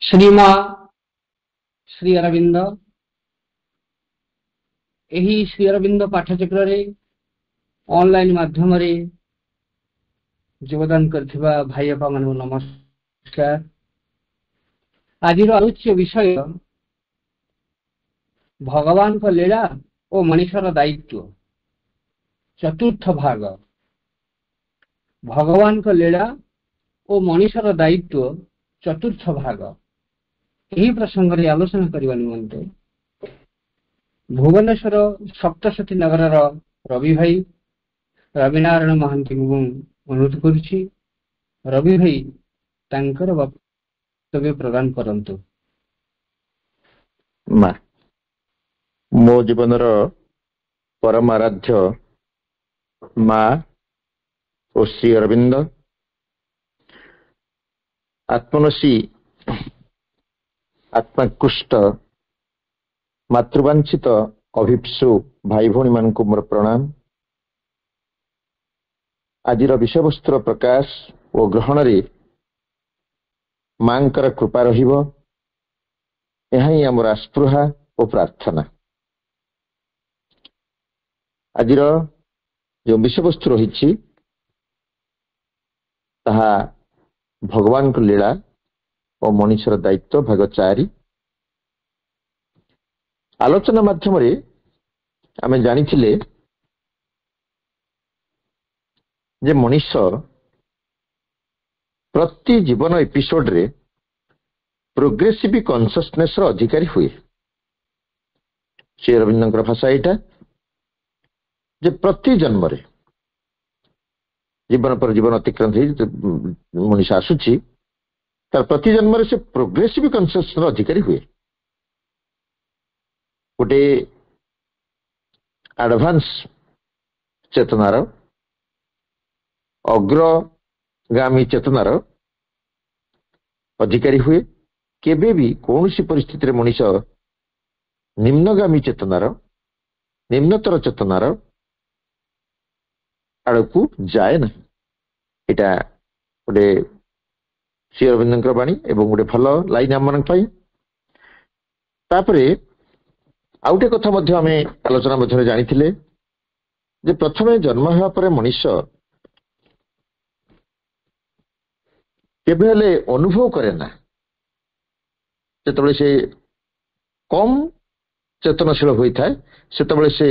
श्रीमा श्री अरविंद यही श्री अरविंद पाठचक्र ऑनलाइन माध्यम योगदान करथिबा भाई बापा मानू नमस्कार। आज आलोच्य विषय भगवान को लीला और मनुष्यर दायित्व चतुर्थ भाग। भगवान को लीला और मनुष्यर दायित्व चतुर्थ भाग। यही प्रसंग रे आलोचना करने निमंते भुवनेश्वर सप्तशती नगर रवि भाई रविनारायण महांती को अनुरोध करुछि। रवि भाई तांकर वक्तव्य प्रदान करंतु। मो जीवन परम आराध्य माँ और श्री अरविंद आत्मनसी आत्माकृष्ट मातृवांछित अभिप्सु भाई भौणी मान को मोर प्रणाम। आज विषय वस्तुर प्रकाश और ग्रहण रे मांकर कृपा रहिबो यह ही आमर आस्पृहा और प्रार्थना। आज जो विषय वस्तु रही ताहा भगवान को लीला और मनुष्यर दायित्व भाग 4। आलोचना माध्यम आमे जानिथिले जे मनुष्य प्रति जीवन एपिसोड रे प्रोग्रेसिव कॉन्शियसनेस रो अधिकारी हुए। श्री अरविंद भाषा एटा जे प्रति जन्म रे जीवन पर जीवन अतिक्रांत मनुष्य आसुची तार प्रति जन्म से प्रोग्रेसिव कॉन्शियसनेस रो अधिकारी हुए। गोटे एडवांस चेतनार अग्रगामी चेतनार अधिकारी हुए। केबे भी कौन सी परिस्थिति मनुष्य निम्नगामी चेतनार निम्नतर चेतनार आड़कू जाए ना। एटा गोटे श्री अरविंद बाणी एवं गोटे भल लाइन आम तापरे आउटे कथा मध्य आमे आलोचना मध्य जानिथिले जे प्रथमे जन्म हुआ पर मनुष्य केबे हेले अनुभव करे ना जेतबेले से कम चेतनशील होता है सेतबेले से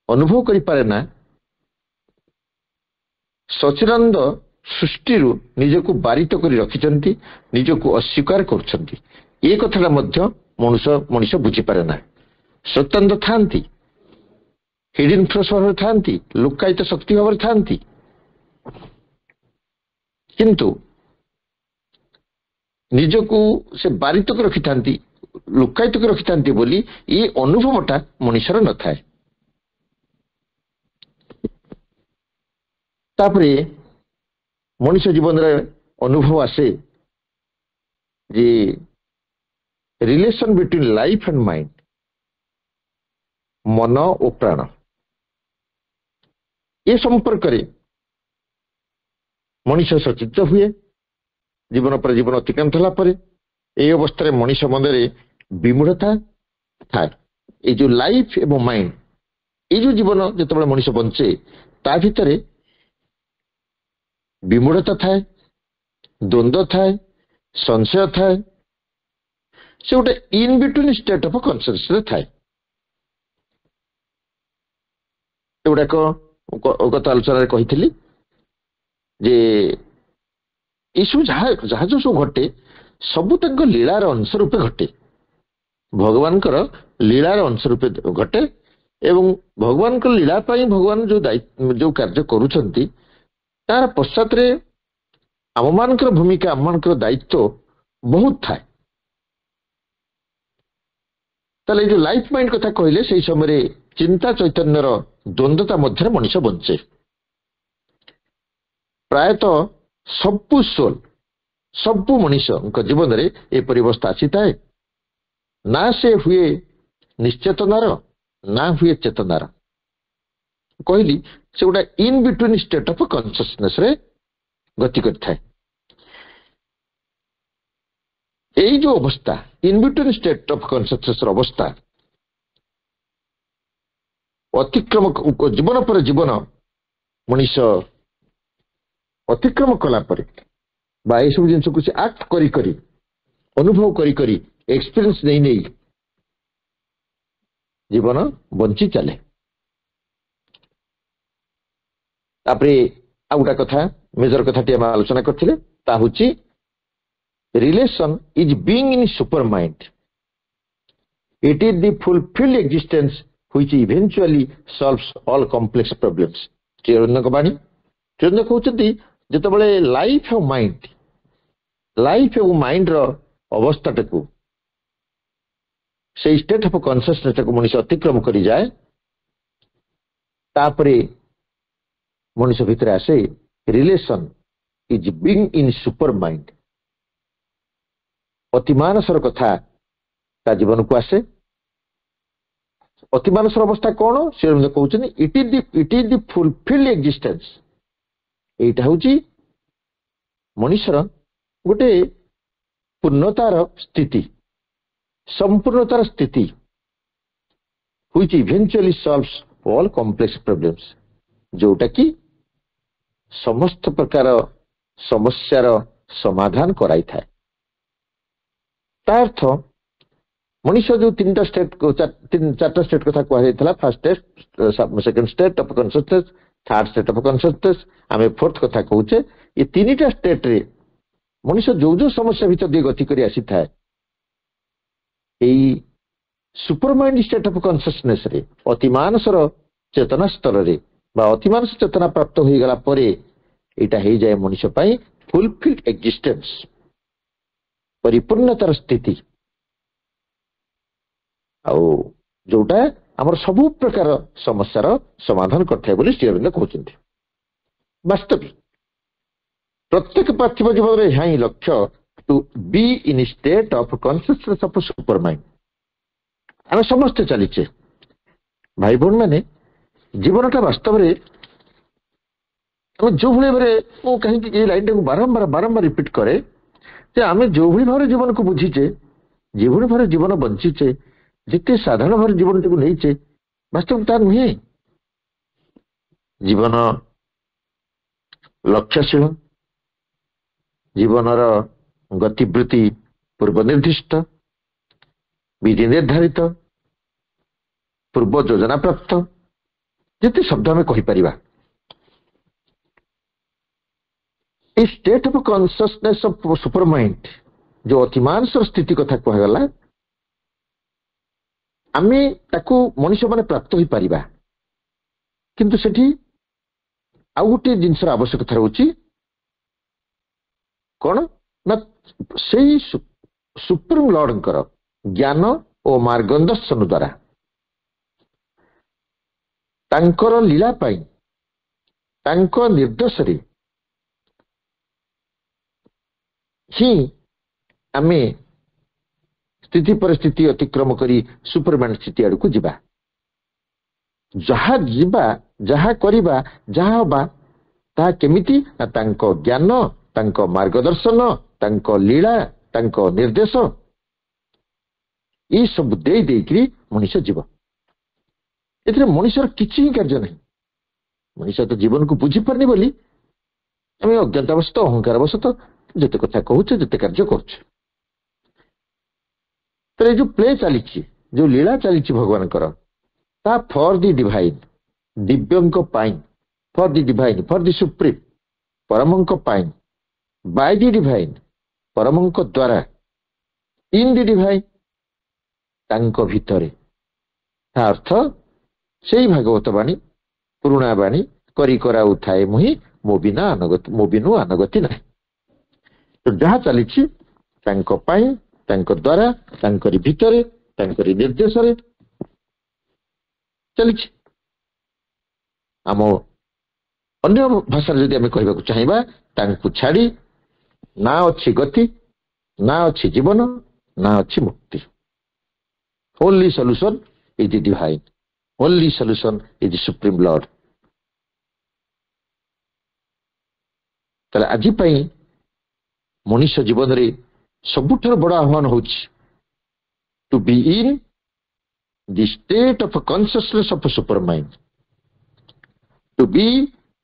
अनुभव करि पारे ना सचिदानंद सृष्टि निजको बारित कर रखिचंती निजको अस्वीकार करछंती। ए कथाटा मध्य मनुष्य बुझी पारे ना। स्वतंत्र थांती हिडन फ्लोस भाव थांती लुक्कायित शक्ति भाव थांती किंतु निजको से बारित कर रखि थांती लुक्कायित कर रखि थांती बोली ये अनुभवटा मनुष्यर न थाए। तापरे मनुष्य जीवन रे अनुभव आसे जे relation between life and mind मन और प्राण ये संपर्क रे मनुष्य सचेत हुए। जीवन पर जीवन अतिक्रांत होला परे ए अवस्था रे मनुष्य मन रे विमूढ़ता था। ये जो लाइफ एवं माइंड ये जो जीवन जिते मनुष्य बंचे ता भितर विमूढ़ता थाए द्वंद्व थाए संशय थाए से गोटे in between state of consciousness थाए। एगुड़ाक गत आलोचना कही जे यू जहाँ जो सब घटे सबू लीलार अंश रूपे घटे भगवान लीलार अंश रूपे घटे एवं भगवान लीला भगवान जो कार्य करुछंती तार पश्चात आम मान भूमिका आम मान दायित्व बहुत थाए। ताले जो लाइफ माइंड कथा कहले से समय चिंता चैतन्यर द्वंद्वता मध्य मनुष्य बंचे। प्रायतः सबु सोल सबु मनुष्य जीवन में एपरी अवस्था आसी थाए ना से हुए निश्चेतनार ना हुए चेतनार कहली से गोटा in between state of consciousness रे गति करता है। ଏଇ ଯୋଉ ଅବସ୍ଥା ଇନବିଟୱିନ୍ ଷ୍ଟେଟ୍ ଅଫ୍ କନସିୟସନେସ୍ ଅବସ୍ଥା ଅତିକ୍ରମ ଜୀବନ ପରେ ଜୀବନ ମଣିଷ ଅତିକ୍ରମ କଲା ପରେ ବା ଏସବୁ ଜିନିଷକୁ ସେ ଆକ୍ଟ କରି କରି ଅନୁଭବ କରି କରି ଏକ୍ସପିରିଏନ୍ସ ନେଇ ନେଇ ଜୀବନ ବଞ୍ଚି ଚାଲେ। ତାପରେ ଆଉ ଗୋଟେ କଥା ମେଜର କଥାଟି ଆମେ ଆଲୋଚନା କରିଥିଲେ ତା ହଉଛି relation is being in super mind it is the ଫୁଲଫିଲ୍ଡ existence which eventually solves all complex problems। ଶ୍ରୀଅରବିନ୍ଦଙ୍କ ବାଣୀ ଶ୍ରୀଅରବିନ୍ଦ କହୁଛନ୍ତି ଯେତେବେଳେ ଲାଇଫ୍ ଆଉ ମାଇଣ୍ଡର ଅବସ୍ଥାଟାକୁ ସେଇ ଷ୍ଟେଟ୍ ଅଫ୍ କନସିୟସନେସଟାକୁ ମଣିଷ ଅତିକ୍ରମ କରିଯାଏ ତାପରେ ମଣିଷ ଭିତରେ ଆସେ relation is being in super mind. ଅତିମାନସର କଥା ତା ଜୀବନକୁ ଆସେ। ଅତିମାନସର ଅବସ୍ଥା କଣ ସେ କହୁଛନ୍ତି ଇଟ୍ ଇଜ୍ ଦି ଫୁଲଫିଲ୍ଡ ଏକ୍ଜିଷ୍ଟେନ୍ସ। ଏଇଟା ହଉଛି ମଣିଷର ଗୋଟେ ପୂର୍ଣ୍ଣତାର ସ୍ଥିତି ସମ୍ପୂର୍ଣ୍ଣତାର ସ୍ଥିତି which eventually solves all complex problems ଯୋଉଟା କି ସମସ୍ତ ପ୍ରକାର ସମସ୍ୟାର ସମାଧାନ କରାଇଥାଏ। ତା ଅର୍ଥ ମଣିଷ ଯୋଉ ଚାରିଟା ଷ୍ଟେଟ୍ କଥା କୁହାଯାଇଥିଲା first state second state of consciousness third state of consciousness ଆମେ ଫୋର୍ଥ କଥା କହୁଛେ ଏ ତିନିଟା ଷ୍ଟେଟ୍ରେ ମଣିଷ ଯୋଉ ଯୋଉ ସମସ୍ୟା ଭିତରେ ଦେଇ ଗତି କରି ଆସିଥାଏ ଏଇ ସୁପରମାଇଣ୍ଡ ଷ୍ଟେଟ୍ ଅଫ୍ କନସିୟସନେସ୍ରେ ଅତିମାନସର ଚେତନା ସ୍ତରରେ ବା ଅତିମାନସ ଚେତନା ପ୍ରାପ୍ତ ହୋଇଗଲା ପରେ ଏଇଟା ହେଇଯାଏ ମଣିଷ ପାଇଁ ଫୁଲଫିଲ୍ଡ ଏକ୍ଜିଷ୍ଟେନ୍ସ ପରିପୂର୍ଣ୍ଣତାର ସ୍ଥିତି ଆଉ ଯୋଉଟା ଆମର ସବୁ ପ୍ରକାର ସମସ୍ୟାର ସମାଧାନ କରିଥାଏ ବୋଲି ଶ୍ରୀଅରବିନ୍ଦ କହୁଛନ୍ତି। ବାସ୍ତବିକ ପ୍ରତ୍ୟେକ ପାର୍ଥିବ ଜୀବନରେ ଏହା ହିଁ ଲକ୍ଷ୍ୟ to be in state of consciousness of super mind. ଆମେ ସମସ୍ତେ ଚାଲିଛେ ଭାଇ ଭଉଣୀ ମାନେ ଜୀବନଟା ବାସ୍ତବରେ ଆମେ ଯୋଉଭଳି ଭାବରେ ମୁଁ କାହିଁକି ଏଇ ଲାଇନଟାକୁ ବାରମ୍ବାର ରିପିଟ୍ କରେ ଯେ ଆମେ ଯୋଉଭଳି ଭାବରେ ଜୀବନକୁ ବୁଝିଛେ ଯେଭଳି ଭାବରେ ଜୀବନ ବଞ୍ଚିଛେ ଯେତେ ସାଧାରଣ ଭାବରେ ଜୀବନଟିକୁ ନେଇଛେ ବାସ୍ତବ ତା ନୁହେଁ। ଜୀବନ ଲକ୍ଷ୍ୟଶୀଳ ଜୀବନର ଗତିବୃତ୍ତି ପୂର୍ବ ନିର୍ଦ୍ଦିଷ୍ଟ ବିଧି ନିର୍ଦ୍ଧାରିତ ପୂର୍ବ ଯୋଜନା ପ୍ରାପ୍ତ ଯେତେ ଶବ୍ଦ ଆମେ କହିପାରିବା। এই state of consciousness of super mind ଯୋଉ ଅତିମାନସର ସ୍ଥିତି କଥା କୁହାଗଲା ଆମେ ତାକୁ ମଣିଷମାନେ ପ୍ରାପ୍ତ ହୋଇପାରିବା କିନ୍ତୁ ସେଠି ଆଉ ଗୋଟିଏ ଜିନିଷର ଆବଶ୍ୟକତା ରହୁଛି କଣ ନା ସେଇ ସୁପ୍ରିମ ଲର୍ଡଙ୍କର ଜ୍ଞାନ ଓ ମାର୍ଗଦର୍ଶନ ଦ୍ୱାରା ତାଙ୍କର ଲୀଳା ପାଇଁ ତାଙ୍କ ନିର୍ଦ୍ଦେଶରେ ହିଁ ଆମେ ସ୍ଥିତି ପରିସ୍ଥିତି ଅତିକ୍ରମ କରି ସୁପରମାଇଣ୍ଡ ସ୍ଥିତି ଆଡକୁ ଯିବା। ଯାହା କରିବା ଯାହା ହବା ତାହା କେମିତି ନା ତାଙ୍କ ଜ୍ଞାନ ତାଙ୍କ ମାର୍ଗଦର୍ଶନ ତାଙ୍କ ଲୀଳା ତାଙ୍କ ନିର୍ଦ୍ଦେଶ ଏଇ ସବୁ ଦେଇକରି ମଣିଷ ଯିବ। ଏଥିରେ ମଣିଷର କିଛି ହିଁ କାର୍ଯ୍ୟ ନାହିଁ। ମଣିଷ ତ ଜୀବନକୁ ବୁଝିପାରୁନି ବୋଲି ଆମେ ଅଜ୍ଞାତାବଶତଃ ଅହଙ୍କାରବଶତଃ ଯେତେ କଥା କହୁଛେ ଯେତେ କାର୍ଯ୍ୟ କରୁଛେ। ତ ଏଇ ଯୋଉ ପ୍ଲେ ଚାଲିଛି ଯୋଉ ଲୀଳା ଚାଲିଛି ଭଗବାନଙ୍କର ତା ଫର୍ ଦି ଡିଭାଇନ୍ ଦିବ୍ୟଙ୍କ ପାଇଁ for the divine for the supreme ପରମଙ୍କ ପାଇଁ ବାଇ ଦି ଡିଭାଇନ୍ ପରମଙ୍କ ଦ୍ୱାରା ଇନ୍ ଦି ଡିଭାଇନ୍ ତାଙ୍କ ଭିତରେ। ତା ଅର୍ଥ ସେଇ ଭାଗବତ ବାଣୀ ପୁରୁଣା ବାଣୀ କରି କରାଉଥାଏ ମୁହିଁ ମୋ ବିନୁ ଆନଗତି ନାହିଁ। ତ ଯାହା ଚାଲିଛି ତାଙ୍କ ପାଇଁ ତାଙ୍କ ଦ୍ୱାରା ତାଙ୍କରି ଭିତରେ ତାଙ୍କରି ନିର୍ଦ୍ଦେଶରେ ଚାଲିଛି। ଆମ ଅନ୍ୟ ଭାଷାରେ ଯଦି ଆମେ କହିବାକୁ ଚାହିଁବା ତାଙ୍କୁ ଛାଡ଼ି ନା ଅଛି ଗତି ନା ଅଛି ଜୀବନ ନା ଅଛି ମୁକ୍ତି। Only solution is the divine only solution is the supreme lord. ତାହେଲେ ଆଜି ପାଇଁ ମଣିଷ ଜୀବନରେ ସବୁଠାରୁ ବଡ଼ ଆହ୍ୱାନ ହେଉଛି to be in the state of consciousness of super mind, to be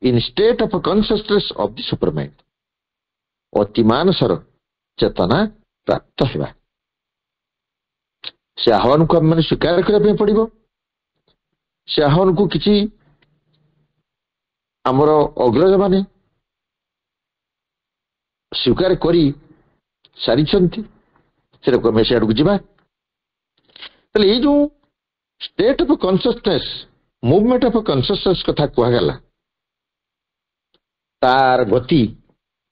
in state of consciousness of the super mind, ଅତି ମାନସର ଚେତନା ପ୍ରାପ୍ତ ହେବା। ସେ ଆହ୍ୱାନକୁ ଆମେମାନେ ସ୍ୱୀକାର କରିବା ପାଇଁ ପଡ଼ିବ। ସେ ଆହ୍ୱାନକୁ କିଛି ଆମର ଅଗ୍ରଜମାନେ ସ୍ୱୀକାର କରି ସାରିଛନ୍ତି, ସେଟାକୁ ଆମେ ସେ ଆଡ଼କୁ ଯିବା। ତାହେଲେ ଏଇ ଯୋଉ state of consciousness, movement of consciousness କଥା କୁହାଗଲା, ତାର ଗତି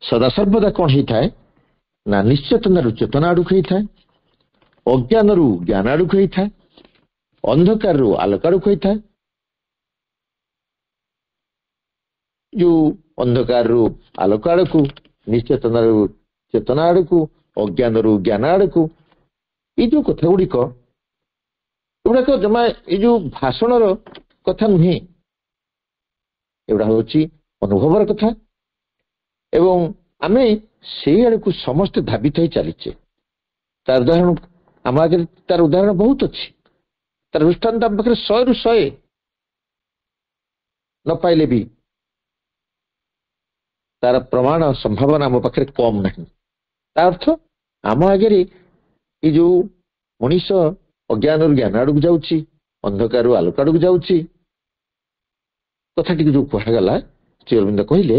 ସଦାସର୍ବଦା କ'ଣ ହେଇଥାଏ ନା ନିଶ୍ଚେତନାରୁ ଚେତନା ଆଡ଼କୁ ହେଇଥାଏ, ଅଜ୍ଞାନରୁ ଜ୍ଞାନ ଆଡ଼କୁ ହେଇଥାଏ, ଅନ୍ଧକାରରୁ ଆଲୋକ ଆଡ଼କୁ ହେଇଥାଏ। ଯୋଉ ଅନ୍ଧକାରରୁ ଆଲୋକ ଆଡ଼କୁ, ନିଶ୍ଚେତନାରୁ ଚେତନା ଆଡ଼କୁ, ଅଜ୍ଞାନରୁ ଜ୍ଞାନ ଆଡ଼କୁ, ଏଇ ଯୋଉ କଥା ଗୁଡ଼ିକ ଏଗୁଡ଼ାକ ଜମା ଏଇ ଯୋଉ ଭାଷଣର କଥା ନୁହେଁ, ଏଗୁଡ଼ା ହେଉଛି ଅନୁଭବର କଥା। ଏବଂ ଆମେ ସେଇ ଆଡ଼କୁ ସମସ୍ତେ ଧାବିତ ହେଇ ଚାଲିଛେ। ତାର ଉଦାହରଣ ଆମ ଆଗରେ, ତାର ଉଦାହରଣ ବହୁତ ଅଛି। ତାର ଦୃଷ୍ଟାନ୍ତ ଆମ ପାଖରେ 100ରୁ 100 ନ ପାଇଲେ ବି ତାର ପ୍ରମାଣ ସମ୍ଭାବନା ଆମ ପାଖରେ କମ୍ ନାହିଁ। ତା ଅର୍ଥ ଆମ ଆଗରେ ଏଇ ଯୋଉ ମଣିଷ ଅଜ୍ଞାନରୁ ଜ୍ଞାନ ଆଡ଼କୁ ଯାଉଛି, ଅନ୍ଧକାରରୁ ଆଲୋକ ଆଡ଼କୁ ଯାଉଛି, କଥାଟିକୁ ଯୋଉ କୁହାଗଲା, ଶ୍ରୀ ଅରବିନ୍ଦ କହିଲେ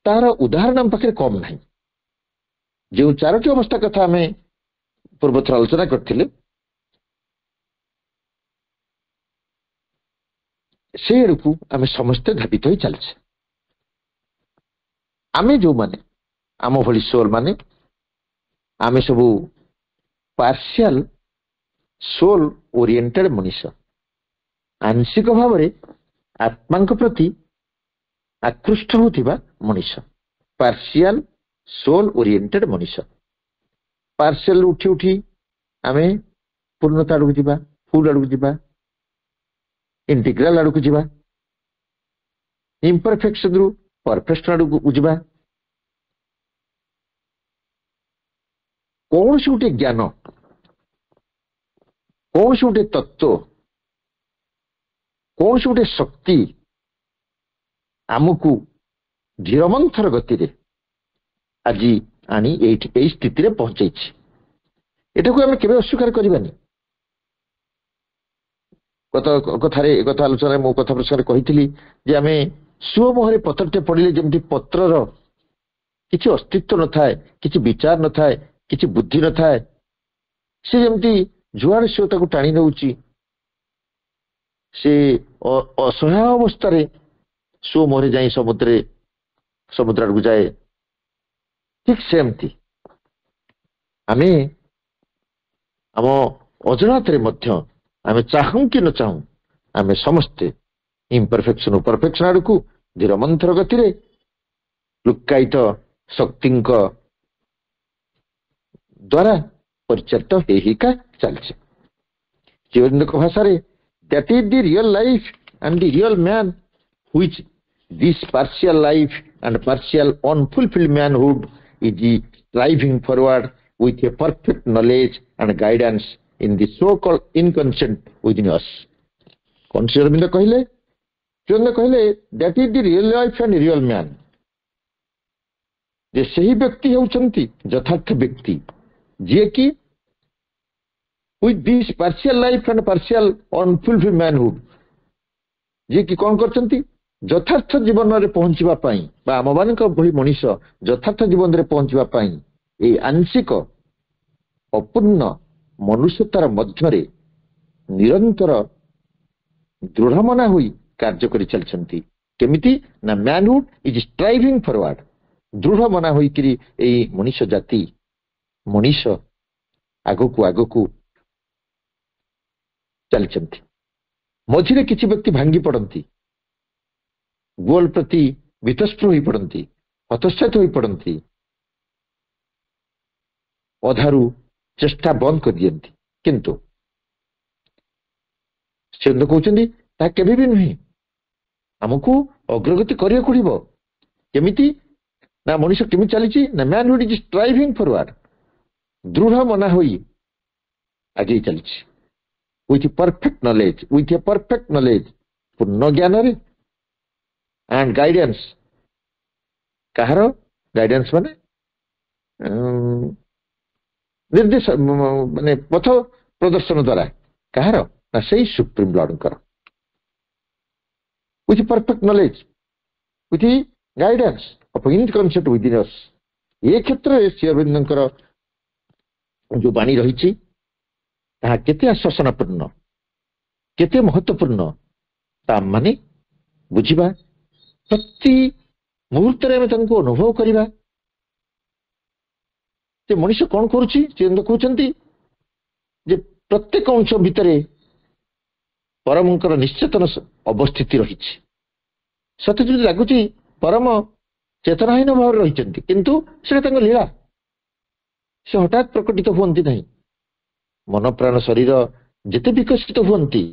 ତାର ଉଦାହରଣ ଆମ ପାଖରେ କମ୍ ନାହିଁ। ଯେଉଁ 4ଟି ଅବସ୍ଥା କଥା ଆମେ ପୂର୍ବଥର ଆଲୋଚନା କରିଥିଲେ, ସେ ଆଡ଼କୁ ଆମେ ସମସ୍ତେ ଧାବିତ ହୋଇ ଚାଲିଛେ। ଆମେ ଯୋଉମାନେ, ଆମ ଭଳି ସୋଲ୍ ମାନେ, ଆମେ ସବୁ ପାର୍ସିଆଲ ସୋଲ୍ ଓରିଏଣ୍ଟେଡ୍ ମଣିଷ, ଆଂଶିକ ଭାବରେ ଆତ୍ମାଙ୍କ ପ୍ରତି ଆକୃଷ୍ଟ ହେଉଥିବା ମଣିଷ, ପାର୍ସିଆଲ ସୋଲ୍ ଓରିଏଣ୍ଟେଡ୍ ମଣିଷ। ପାର୍ସିଆଲ ଉଠି ଉଠି ଆମେ ପୂର୍ଣ୍ଣତା ଆଡ଼କୁ ଯିବା, ଫୁଲ୍ ଆଡ଼କୁ ଯିବା, ଇଣ୍ଟିଗ୍ରାଲ ଆଡ଼କୁ ଯିବା, ଇମ୍ପରଫେକ୍ସନରୁ ପରଫେକ୍ସନ ଆଡ଼କୁ ଯିବା। କୌଣସି ଗୋଟେ ଜ୍ଞାନ, କୌଣସି ଗୋଟେ ତତ୍ତ୍ୱ, କୌଣସି ଗୋଟେ ଶକ୍ତି ଆମକୁ ଧୀରମନ୍ଥର ଗତିରେ ଆଜି ଆଣି ଏଇ ସ୍ଥିତିରେ ପହଞ୍ଚେଇଛି। ଏଟାକୁ ଆମେ କେବେ ଅସ୍ୱୀକାର କରିବାନି। ଗତ କଥାରେ, ଏ କଥା ଆଲୋଚନାରେ ମୁଁ କଥା ପ୍ରସଙ୍ଗରେ କହିଥିଲି ଯେ ଆମେ ସୁଅ ମୁହଁରେ ପତ୍ରଟେ ପଡ଼ିଲେ ଯେମିତି ପତ୍ରର କିଛି ଅସ୍ତିତ୍ୱ ନଥାଏ, କିଛି ବିଚାର ନଥାଏ, କିଛି ବୁଦ୍ଧି ନଥାଏ, ସେ ଯେମିତି ଯୁଆଡ଼େ ସୁଅ ତାକୁ ଟାଣି ନେଉଛି, ସେ ଅସହାୟ ଅବସ୍ଥାରେ ସୁଅ ମୁହଁରେ ଯାଇ ସମୁଦ୍ର ଆଡ଼କୁ ଯାଏ। ଠିକ୍ ସେମିତି ଆମେ ଆମ ଅଜଣାତରେ ମଧ୍ୟ, ଆମେ ଚାହୁଁ କି ନ ଚାହୁଁ, ଆମେ ସମସ୍ତେ ଇମ୍ପରଫେକ୍ସନ ପରଫେକ୍ସନ ଆଡ଼କୁ ଧୀର ମନ୍ଥର ଗତିରେ ଲୁକ୍କାୟିତ ଶକ୍ତିଙ୍କ ଦ୍ୱାରା ପରିଚାଳିତ ହେଇକା ଚାଲିছে। ଜୀବନଙ୍କ ଭାଷାରେ that is the real life and the real man which this partial life and partial unfulfilled manhood is driving forward with a perfect knowledge and guidance in the so-called inconscient within us. କଣ ଶ୍ରୀ ଅରବିନ୍ଦ କହିଲେ? ଶ୍ରୀ ଅରବିନ୍ଦ କହିଲେ that is the real life and real man, ଯେ ସେହି ବ୍ୟକ୍ତି ହେଉଛନ୍ତି ଯଥାର୍ଥ ବ୍ୟକ୍ତି, ଯିଏକି with this partial life and partial unfulfilled manhood, ଯିଏକି କ'ଣ କରିଛନ୍ତି, ଯଥାର୍ଥ ଜୀବନରେ ପହଞ୍ଚିବା ପାଇଁ ବା ଆମମାନଙ୍କ ଭଳି ମଣିଷ ଯଥାର୍ଥ ଜୀବନରେ ପହଞ୍ଚିବା ପାଇଁ ଏଇ ଆଂଶିକ ଅପୂର୍ଣ୍ଣ ମନୁଷ୍ୟତାର ମଧ୍ୟରେ ନିରନ୍ତର ଦୃଢ଼ ମନା ହୋଇ କାର୍ଯ୍ୟ କରି ଚାଲିଛନ୍ତି। କେମିତି ନା ମ୍ୟାନହୁଡ୍ ଇଜ୍ ଷ୍ଟ୍ରାଇଭିଂ ଫରୱାର୍ଡ, ଦୃଢ଼ ମନା ହୋଇକରି ଏଇ ମଣିଷ ଜାତି, ମଣିଷ ଆଗକୁ ଆଗକୁ ଚାଲିଛନ୍ତି। ମଝିରେ କିଛି ବ୍ୟକ୍ତି ଭାଙ୍ଗି ପଡ଼ନ୍ତି, ଗୋଲ ପ୍ରତି ବିତସ୍ପୃହ ହୋଇ ପଡ଼ନ୍ତି, ହତୋତ୍ସାହିତ ହୋଇ ପଡ଼ନ୍ତି, ଅଧାରୁ ଚେଷ୍ଟା ବନ୍ଦ କରିଦିଅନ୍ତି। କିନ୍ତୁ ସେ କହୁଛନ୍ତି ତାହା କେବେ ବି ନୁହେଁ, ଆମକୁ ଅଗ୍ରଗତି କରିବାକୁ ପଡ଼ିବ। କେମିତି ନା ମଣିଷ କେମିତି ଚାଲିଛି ନା ମ୍ୟାନହୁଡ୍ ଇଜ ଷ୍ଟ୍ରାଇଭିଂ ଫରୱାର୍ଡ, ଦୃଢ ମନା ହୋଇ ଆଗେଇ ଚାଲିଛି with perfect knowledge, with a perfect knowledge, ପୂର୍ଣ୍ଣ ଜ୍ଞାନରେ ଆଣ୍ଡ ଗାଇଡାନ୍ସ। କାହାର ଗାଇଡାନ୍ସ ମାନେ ନିର୍ଦ୍ଦେଶ ମାନେ ପଥ ପ୍ରଦର୍ଶନ ଦ୍ୱାରା। କାହାର ନା ସେଇ ସୁପ୍ରିମ ଲର୍ଡଙ୍କର। With perfect knowledge, with guidance of in concept within us. ଏ କ୍ଷେତ୍ରରେ ଶ୍ରୀ ଅରବିନ୍ଦଙ୍କର ଯୋଉ ବାଣୀ ରହିଛି ତାହା କେତେ ଆଶ୍ୱାସନାପୂର୍ଣ୍ଣ, କେତେ ମହତ୍ୱପୂର୍ଣ୍ଣ ତା ମାନେ ବୁଝିବା, ପ୍ରତି ମୁହୂର୍ତ୍ତରେ ଆମେ ତାଙ୍କୁ ଅନୁଭବ କରିବା ଯେ ମଣିଷ କଣ କରୁଛି। ସେ କହୁଛନ୍ତି ଯେ ପ୍ରତ୍ୟେକ ଅଂଶ ଭିତରେ ପରମଙ୍କର ନିଶ୍ଚେତନ ଅବସ୍ଥିତି ରହିଛି। ସତେ ଯେମିତି ଲାଗୁଛି ପରମ ଚେତନାହୀନ ଭାବରେ ରହିଛନ୍ତି, କିନ୍ତୁ ସେଟା ତାଙ୍କ ଲୀଳା। ସେ ହଠାତ୍ ପ୍ରକଟିତ ହୁଅନ୍ତି ନାହିଁ। ମନ ପ୍ରାଣ ଶରୀର ଯେତେ ବିକଶିତ ହୁଅନ୍ତି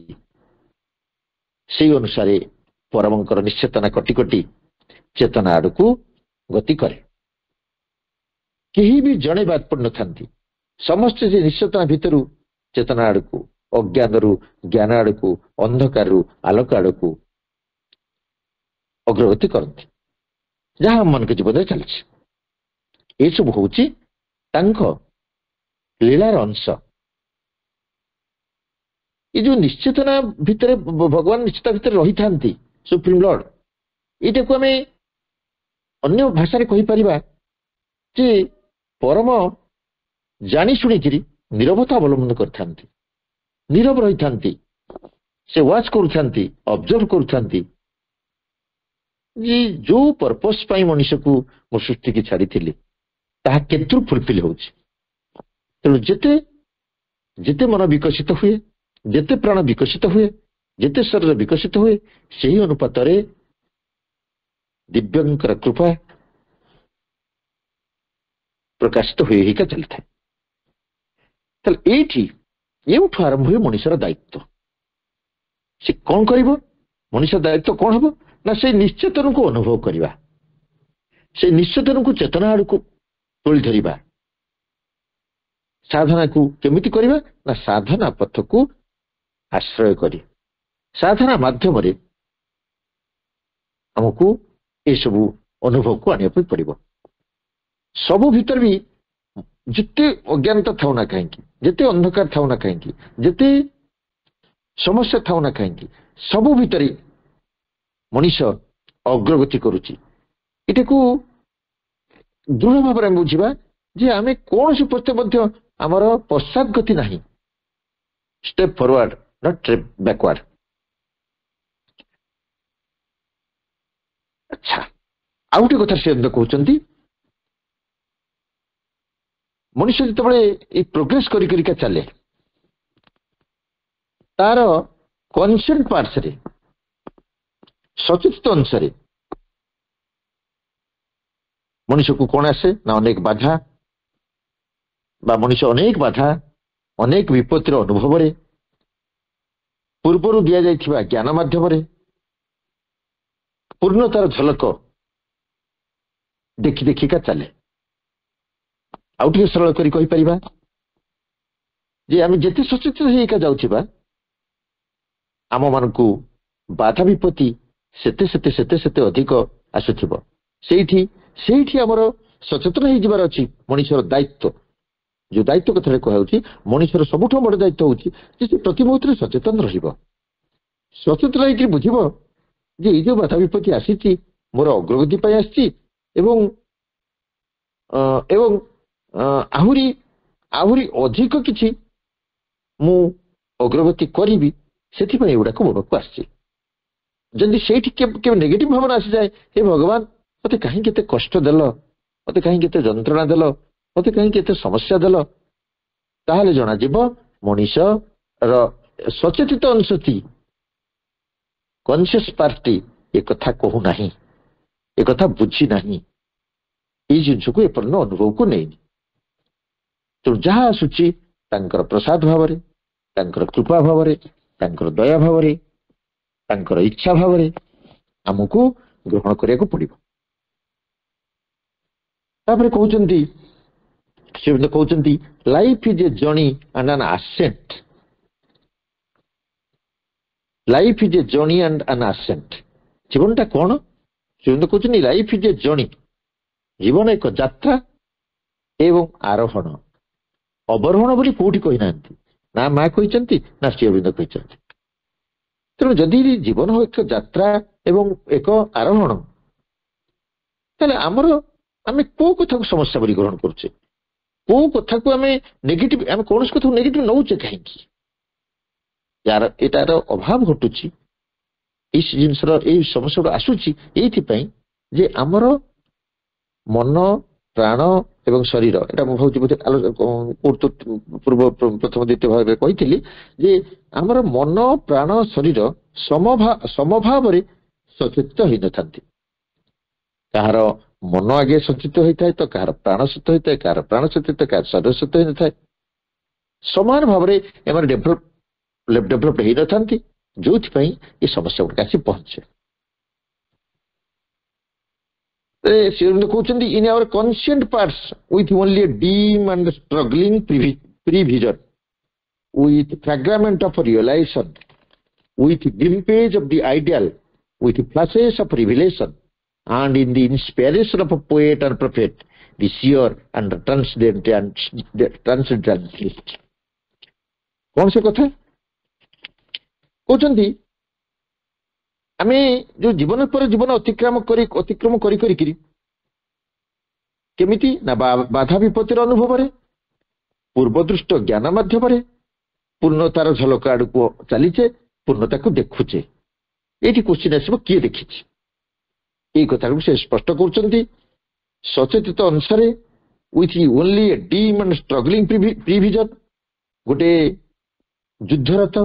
ସେଇ ଅନୁସାରେ ପରମଙ୍କର ନିଶ୍ଚେତନା କଟି କଟି ଚେତନା ଆଡକୁ ଗତି କରେ। କେହି ବି ଜଣେ ବାଦ ପଡ଼ିନଥାନ୍ତି। ସମସ୍ତେ ସେ ନିଶ୍ଚେତନା ଭିତରୁ ଚେତନା ଆଡକୁ, ଅଜ୍ଞାନରୁ ଜ୍ଞାନ ଆଡକୁ, ଅନ୍ଧକାରରୁ ଆଲୋକ ଆଡକୁ ଅଗ୍ରଗତି କରନ୍ତି, ଯାହା ଆମମାନଙ୍କ ଜୀବନରେ ଚାଲିଛି। ଏସବୁ ହଉଛି ତାଙ୍କ ଲୀଳାର ଅଂଶ। ଏ ଯୋଉ ନିଶ୍ଚେତନା ଭିତରେ ଭଗବାନ ନିଶ୍ଚିତ ଭିତରେ ରହିଥାନ୍ତି ସୁପ୍ରିମ ଲର୍ଡ, ଏଇଟାକୁ ଆମେ ଅନ୍ୟ ଭାଷାରେ କହିପାରିବା ଯେ ପରମ ଜାଣି ଶୁଣିକିରି ନୀରବତା ଅବଲମ୍ବନ କରିଥାନ୍ତି, ନୀରବ ରହିଥାନ୍ତି। ସେ ୱାଚ୍ କରୁଥାନ୍ତି, ଅବଜର୍ଭ କରୁଥାନ୍ତି ଯେ ଯୋଉ ପର୍ପସ ପାଇଁ ମଣିଷକୁ ମୁଁ ସୃଷ୍ଟିକି ଛାଡ଼ିଥିଲି ତାହା କେତେରୁ ଫୁଲଫିଲ୍ ହଉଛି। ତେଣୁ ଯେତେ ଯେତେ ମନ ବିକଶିତ ହୁଏ, ଯେତେ ପ୍ରାଣ ବିକଶିତ ହୁଏ, ଯେତେ ଶରୀର ବିକଶିତ ହୁଏ, ସେହି ଅନୁପାତରେ ଦିବ୍ୟଙ୍କର କୃପା ପ୍ରକାଶିତ ହୋଇ ହେଇକା ଚାଲିଥାଏ। ତାହେଲେ ଏଇଠୁ ଆରମ୍ଭ ହୁଏ ମଣିଷର ଦାୟିତ୍ୱ। ସେ କଣ କରିବ? ମଣିଷ ଦାୟିତ୍ୱ କଣ ହବ ନା ସେଇ ନିଶ୍ଚେତନକୁ ଅନୁଭବ କରିବା, ସେଇ ନିଶ୍ଚେତନକୁ ଚେତନା ଆଡକୁ ତୋଳି ଧରିବା। ସାଧନାକୁ କେମିତି କରିବା ନା ସାଧନା ପଥକୁ ଆଶ୍ରୟ କରି ସାଧନା ମାଧ୍ୟମରେ ଆମକୁ ଏସବୁ ଅନୁଭବକୁ ଆଣିବା ପାଇଁ ପଡିବ। ସବୁ ଭିତରେ ବି ଯେତେ ଅଜ୍ଞାନତା ଥାଉ ନା କାହିଁକି, ଯେତେ ଅନ୍ଧକାର ଥାଉ ନା କାହିଁକି, ଯେତେ ସମସ୍ୟା ଥାଉ ନା କାହିଁକି, ସବୁ ଭିତରେ ମଣିଷ ଅଗ୍ରଗତି କରୁଛି। ଏଟାକୁ ଦୃଢ ଭାବରେ ଆମେ ବୁଝିବା ଯେ ଆମେ କୌଣସି ପ୍ରତି ମଧ୍ୟ ଆମର ପଶ୍ଚାତ ଗତି ନାହିଁ। Step forward not step backward. ଆଚ୍ଛା, ଆଉ ଗୋଟେ କଥା ସେ କହୁଛନ୍ତି, ମଣିଷ ଯେତେବେଳେ ଏଇ ପ୍ରୋଗ୍ରେସ କରି କରିକା ଚାଲେ ତାର କନସିଏଣ୍ଟ ପାର୍ଟସରେ, ସଚେତନ ଅଂଶରେ ମଣିଷକୁ କଣ ଆସେ ନା ଅନେକ ବାଧା, ବା ମଣିଷ ଅନେକ ବାଧା, ଅନେକ ବିପତ୍ତିର ଅନୁଭବରେ ପୂର୍ବରୁ ଦିଆଯାଇଥିବା ଜ୍ଞାନ ମାଧ୍ୟମରେ ପୂର୍ଣ୍ଣତାର ଝଲକ ଦେଖି ଦେଖିକା ଚାଲେ। ଆଉ ଟିକେ ସରଳ କରି କହିପାରିବା ଯେ ଆମେ ଯେତେ ସଚେତନ ହେଇକା ଯାଉଥିବା ଆମମାନଙ୍କୁ ବାଧା ବିପତ୍ତି ସେତେ ସେତେ ସେତେ ସେତେ ଅଧିକ ଆସୁଥିବ। ସେଇଠି ଆମର ସଚେତନ ହେଇଯିବାର ଅଛି। ମଣିଷର ଦାୟିତ୍ୱ, ଯୋଉ ଦାୟିତ୍ୱ କଥାରେ କୁହାଯାଉଛି, ମଣିଷର ସବୁଠୁ ବଡ଼ ଦାୟିତ୍ୱ ହଉଛି ଯେ ସେ ପ୍ରତି ମୁହୂର୍ତ୍ତରେ ସଚେତନ ରହିବ। ସଚେତନ ହେଇକି ବୁଝିବ ଯେ ଏଇ ଯୋଉ ବାଧା ବିପତ୍ତି ଆସିଛି ମୋର ଅଗ୍ରଗତି ପାଇଁ ଆସିଛି, ଏବଂ ଆହୁରି ଅଧିକ କିଛି ମୁଁ ଅଗ୍ରଗତି କରିବି, ସେଥିପାଇଁ ଏଗୁଡାକ ମୋ ପାଖକୁ ଆସିଛି। ଯଦି ସେଇଠି କେବେ ନେଗେଟିଭ ଭାବନା ଆସିଯାଏ, ହେ ଭଗବାନ ମତେ କାହିଁକି ଏତେ କଷ୍ଟ ଦେଲ, ମତେ କାହିଁକି ଏତେ ଯନ୍ତ୍ରଣା ଦେଲ, ମତେ କାହିଁକି ଏତେ ସମସ୍ୟା ଦେଲ, ତାହେଲେ ଜଣାଯିବ ମଣିଷର ସଚେତିତ ଅଂଶଟି, କନସିୟସ୍ ପାର୍ଟଟି ଏକଥା କହୁନାହିଁ, ଏକଥା ବୁଝି ନାହିଁ, ଏଇ ଜିନିଷକୁ ଏପର୍ଯ୍ୟନ୍ତ ଅନୁଭବକୁ ନେଇନି। ତେଣୁ ଯାହା ଆସୁଛି ତାଙ୍କର ପ୍ରସାଦ ଭାବରେ, ତାଙ୍କର କୃପା ଭାବରେ, ତାଙ୍କର ଦୟା ଭାବରେ, ତାଙ୍କର ଇଚ୍ଛା ଭାବରେ ଆମକୁ ଗ୍ରହଣ କରିବାକୁ ପଡିବ। ତାପରେ କହୁଛନ୍ତି ଶ୍ରୀଅରବିନ୍ଦ କହୁଛନ୍ତି life is a journey and ଆନ୍ ଆସେଣ୍ଟ। Life is a journey and ଆନ୍ ଆସେଣ୍ଟ। ଜୀବନଟା କଣ? ଶ୍ରୀଅରବିନ୍ଦ କହୁଛନ୍ତି ଲାଇଫ୍ ଇଜ୍ ଏ ଜର୍ଣ୍ଣି, ଜୀବନ ଏକ ଯାତ୍ରା ଏବଂ ଆରୋହଣ। ଅବରୋହଣ ବୋଲି କୋଉଠି କହିନାହାନ୍ତି, ନା ମା କହିଛନ୍ତି ନା ଶ୍ରୀଅରବିନ୍ଦ କହିଛନ୍ତି। ତେଣୁ ଯଦି ଜୀବନ ଏକ ଯାତ୍ରା ଏବଂ ଏକ ଆରୋହଣ, ତାହେଲେ ଆମେ କୋଉ କଥାକୁ ସମସ୍ୟା ବୋଲି ଗ୍ରହଣ କରୁଛେ, କୋଉ କଥାକୁ ଆମେ ନେଗେଟିଭ, ଆମେ କୌଣସି କଥାକୁ ନେଗେଟିଭ ନଉଛେ କାହିଁକି? ଏଟାର ଅଭାବ ଘଟୁଛି, ଏଇ ଜିନିଷର ଏଇ ସମସ୍ୟା ଗୁଡା ଆସୁଛି ଏଇଥିପାଇଁ ଯେ ଆମର ମନ, ପ୍ରାଣ ଏବଂ ଶରୀର, ଏଟା ମୁଁ ଭାବୁଛି ବୋଧେ ପୂର୍ବ ପ୍ରଥମ ଦ୍ୱିତୀୟ ଭାଗରେ କହିଥିଲି ଯେ ଆମର ମନ, ପ୍ରାଣ, ଶରୀର ସମଭାବରେ ସଚେତିତ ହୋଇନଥାନ୍ତି। କାହାର ମନ ଆଗେ ସଚେତିତ ହୋଇଥାଏ ତ କାହାର ପ୍ରାଣ ସଚେତ ହୋଇଥାଏ, କାହାର ପ୍ରାଣ ସଚେତିତ, କାହାର ଶରୀର ସଚେତ ହୋଇନଥାଏ। ସମାନ ଭାବରେ ଏମାନେ ଡେଭଲପ ହେଇନଥାନ୍ତି, ଯୋଉଥିପାଇଁ ଏ ସମସ୍ୟା ଗୁଡିକ ଆସି ପହଞ୍ଚେ। ଶ୍ରୀଅରବିନ୍ଦ କହୁଛନ୍ତି in hour କନସିଏଣ୍ଟ parts with only a dim and struggling prevision, with fragment of realization, with glimpses of the ideal, with flashes of revelation, and in the inspiration of a poet and prophet, the seer and transcendentalist. କଣ ସେ କଥା କହୁଛନ୍ତି? ଆମେ ଯୋଉ ଜୀବନ ପରେ ଜୀବନ ଅତିକ୍ରମ କରିକିରି କେମିତି ନା ବାଧା ବିପତ୍ତିର ଅନୁଭବରେ, ପୂର୍ବଦୃଷ୍ଟ ଜ୍ଞାନ ମାଧ୍ୟମରେ ପୂର୍ଣ୍ଣତାର ଝଲକ ଆଡକୁ ଚାଲିଛେ, ପୂର୍ଣ୍ଣତାକୁ ଦେଖୁଛେ। ଏଇଠି କୋଶ୍ଚିନ୍ ଆସିବ, କିଏ ଦେଖିଛି? ଏଇ କଥାକୁ ସେ ସ୍ପଷ୍ଟ କରୁଛନ୍ତି। ସଚେତିତ ଅନୁସାରେ with only a dim and struggling prevision, ଗୋଟେ ଯୁଦ୍ଧରତ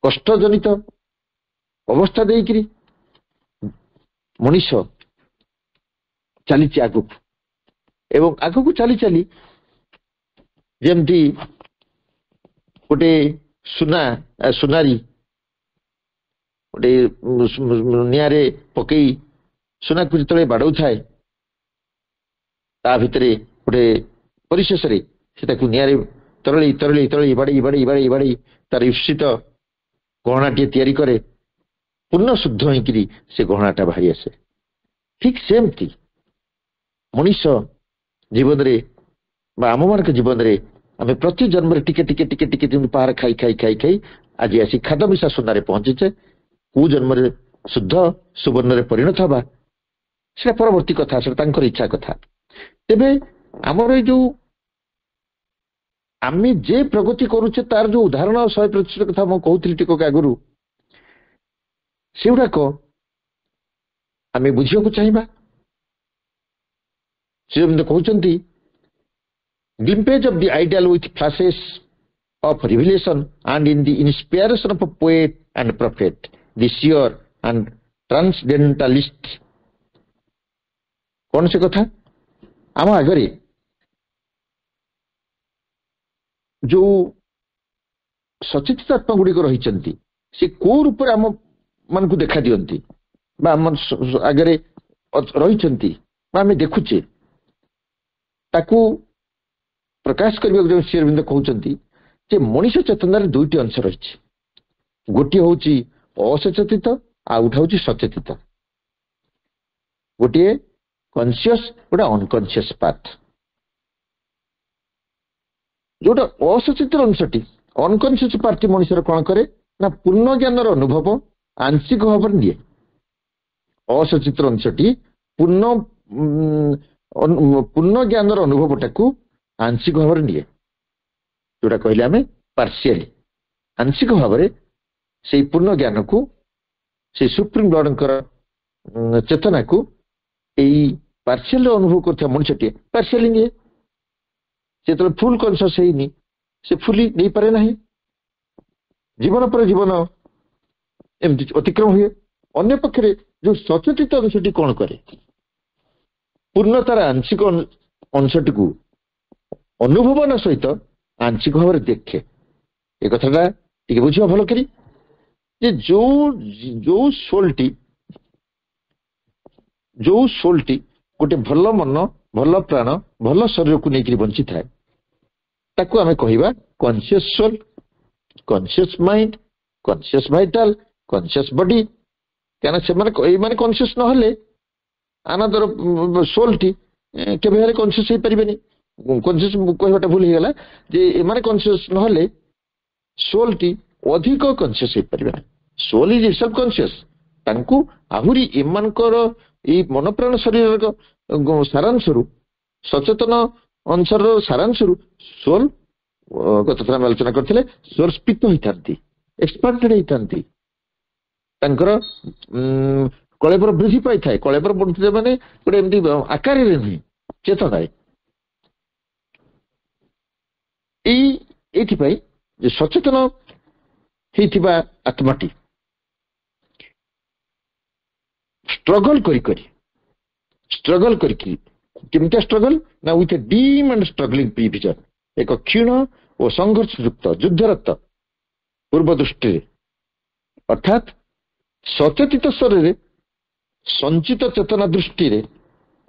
କଷ୍ଟଜନିତ ଅବସ୍ଥା ଦେଇକିରି ମଣିଷ ଚାଲିଛି ଆଗକୁ, ଏବଂ ଆଗକୁ ଚାଲି ଚାଲି ଯେମିତି ଗୋଟେ ସୁନାରୀ ଗୋଟେ ନିଆଁରେ ପକେଇ ସୁନାକୁ ଯେତେବେଳେ ବାଡଉଥାଏ, ତା ଭିତରେ ଗୋଟେ ପରିଶେଷରେ ସେ ତାକୁ ନିଆଁରେ ତରଳେଇ ତରଳେଇ ତରଳେଇ ବାଡେଇ ତାର ଈପ୍ସିତ ଗହଣାଟିଏ ତିଆରି କରେ, ପୂର୍ଣ୍ଣ ଶୁଦ୍ଧ ହେଇକିରି ସେ ଗହଣାଟା ବାହାରି ଆସେ। ଠିକ ସେମିତି ମଣିଷ ଜୀବନରେ ବା ଆମମାନଙ୍କ ଜୀବନରେ ଆମେ ପ୍ରତି ଜନ୍ମରେ ଟିକେ ଟିକେ ଟିକେ ଟିକେ ଯେମିତି ପାହାର ଖାଇ ଖାଇ ଖାଇ ଖାଇ ଆଜି ଆସି ଖାଦ ମିଶା ସୁନାରେ ପହଞ୍ଚିଛେ। କୋଉ ଜନ୍ମରେ ଶୁଦ୍ଧ ସୁବର୍ଣ୍ଣରେ ପରିଣତ ହବା, ସେଟା ପରବର୍ତ୍ତୀ କଥା, ସେଟା ତାଙ୍କର ଇଚ୍ଛା କଥା। ତେବେ ଆମର ଏଇ ଯୋଉ ଆମେ ଯେ ପ୍ରଗତି କରୁଛେ ତାର ଯୋଉ ଉଦାହରଣ 100% କଥା ମୁଁ କହୁଥିଲି ଟିକେ ଆଗରୁ, ସେଗୁଡାକ ଆମେ ବୁଝିବାକୁ ଚାହିଁବା। ଶ୍ରୀଅରବିନ୍ଦ କହୁଛନ୍ତି glimpses of the ideal with flashes of revelation, and in the inspiration of a poet and prophet, the seer and transcendentalist. କଣ ସେ କଥା? ଆମ ଆଗରେ ଯୋଉ ସଚେତିତ ଆତ୍ମା ଗୁଡିକ ରହିଛନ୍ତି, ସେ କୋଉ ରୂପରେ ଆମ ମାନଙ୍କୁ ଦେଖା ଦିଅନ୍ତି ବା ଆମ ଆଗରେ ରହିଛନ୍ତି ବା ଆମେ ଦେଖୁଛେ, ତାକୁ ପ୍ରକାଶ କରିବାକୁ ଯେଉଁ ଶ୍ରୀଅରବିନ୍ଦ କହୁଛନ୍ତି ଯେ ମଣିଷ ଚେତନାରେ ଦୁଇଟି ଅଂଶ ରହିଛି। ଗୋଟିଏ ହଉଛି ଅସଚେତିତ, ଆଉ ଗୋଟେ ହଉଛି ସଚେତିତ। ଗୋଟିଏ କନସିୟସ୍, ଗୋଟେ ଅନକନସିୟସ୍ ପାର୍ଟ। ଯୋଉଟା ଅସଚେତିତ ଅଂଶଟି, ଅନକନସିୟସ୍ ପାର୍ଟଟି ମଣିଷର କଣ କରେ ନା ପୂର୍ଣ୍ଣ ଜ୍ଞାନର ଅନୁଭବ ଆଂଶିକ ଭାବରେ ନିଏ। ଅସଚେତିତ ଅଂଶଟି ପୂର୍ଣ୍ଣ ଜ୍ଞାନର ଅନୁଭବଟାକୁ ଆଂଶିକ ଭାବରେ ନିଏ। ଯୋଉଟା କହିଲେ ଆମେ ପାର୍ସିଆଲି, ଆଂଶିକ ଭାବରେ ସେଇ ପୂର୍ଣ୍ଣ ଜ୍ଞାନକୁ, ସେଇ ସୁପ୍ରିମ ଲର୍ଡଙ୍କର ଚେତନାକୁ ଏଇ ପାର୍ସିଆଲ ଅନୁଭବ କରୁଥିବା ମଣିଷଟିଏ ପାର୍ସିଆଲି ନିଏ। ଯେତେବେଳେ ଫୁଲ କନସିୟସ୍ ହେଇନି, ସେ ଫୁଲି ନେଇପାରେ ନାହିଁ। ଜୀବନ ପରେ ଜୀବନ ଏମିତି ଅତିକ୍ରମ ହୁଏ। ଅନ୍ୟ ପକ୍ଷରେ ଯୋଉ ସଚେତିତ ଅଂଶଟି କଣ କରେ, ପୂର୍ଣ୍ଣତାର ଆଂଶିକ ଅଂଶଟିକୁ ଅନୁଭବନ ସହିତ ଆଂଶିକ ଭାବରେ ଦେଖେ। ଏ କଥାଟା ଟିକେ ବୁଝିବା ଭଲ କରି ଯେ ଯୋଉ ସୋଲଟି ଯୋଉ ସୋଲଟି ଗୋଟେ ଭଲ ମନ, ଭଲ ପ୍ରାଣ, ଭଲ ଶରୀରକୁ ନେଇକରି ବଞ୍ଚିଥାଏ, ତାକୁ ଆମେ କହିବା କନସିୟସ୍ ସୋଲ, conscious mind, conscious vital, conscious body. କାରଣ ସେମାନେ ଏଇମାନେ କନସିୟସ୍ ନହେଲେ ଆନାଦର ସୋଲଟି କେବେ ହେଲେ କନସିୟସ୍ ହେଇପାରିବେନି। କନସିୟସ୍ କହିବାଟା ଭୁଲ ହେଇଗଲା, ଯେ ଏମାନେ କନସିୟସ୍ ନହେଲେ ସୋଲଟି ଅଧିକ କନସିୟସ୍ ହେଇପାରିବେ ନାହିଁ। ସୋଲ ଇଜ ଇଟସେଲ୍ଫ କନସିୟସ୍। ତାଙ୍କୁ ଆହୁରି ଏମାନଙ୍କର ଏଇ ମନପ୍ରାଣ ଶରୀରର ସାରାଂଶରୁ, ସଚେତନ ଅଂଶର ସାରାଂଶରୁ ସୋଲ, ଗତଥର ଆମେ ଆଲୋଚନା କରିଥିଲେ, ସୋଲ ସ୍ପିତ ହୋଇଥାନ୍ତି, ଏକ୍ସପାଣ୍ଡେଡ ହେଇଥାନ୍ତି। ତାଙ୍କର କଳେବର ବୃଦ୍ଧି ପାଇଥାଏ। କଳେବର ବୃଦ୍ଧି ମାନେ ଗୋଟେ ଏମିତି ଆକାରରେ ନୁହେଁ, ଚେତନାରେ। ଏଇଥିପାଇଁ ଯେ ସଚେତନ ହେଇଥିବା ଆତ୍ମାଟି ଷ୍ଟ୍ରଗଲ କରିକି, କେମିତିଆ ଷ୍ଟ୍ରଗଲ ନା with a dim and struggling vision, ଏକ କ୍ଷୀଣ ଓ ସଂଘର୍ଷଯୁକ୍ତ ଯୁଦ୍ଧରତ ପୂର୍ବ ଦୃଷ୍ଟିରେ, ଅର୍ଥାତ୍ ସଚେତିତ ସ୍ତରରେ ସଞ୍ଚିତ ଚେତନା ଦୃଷ୍ଟିରେ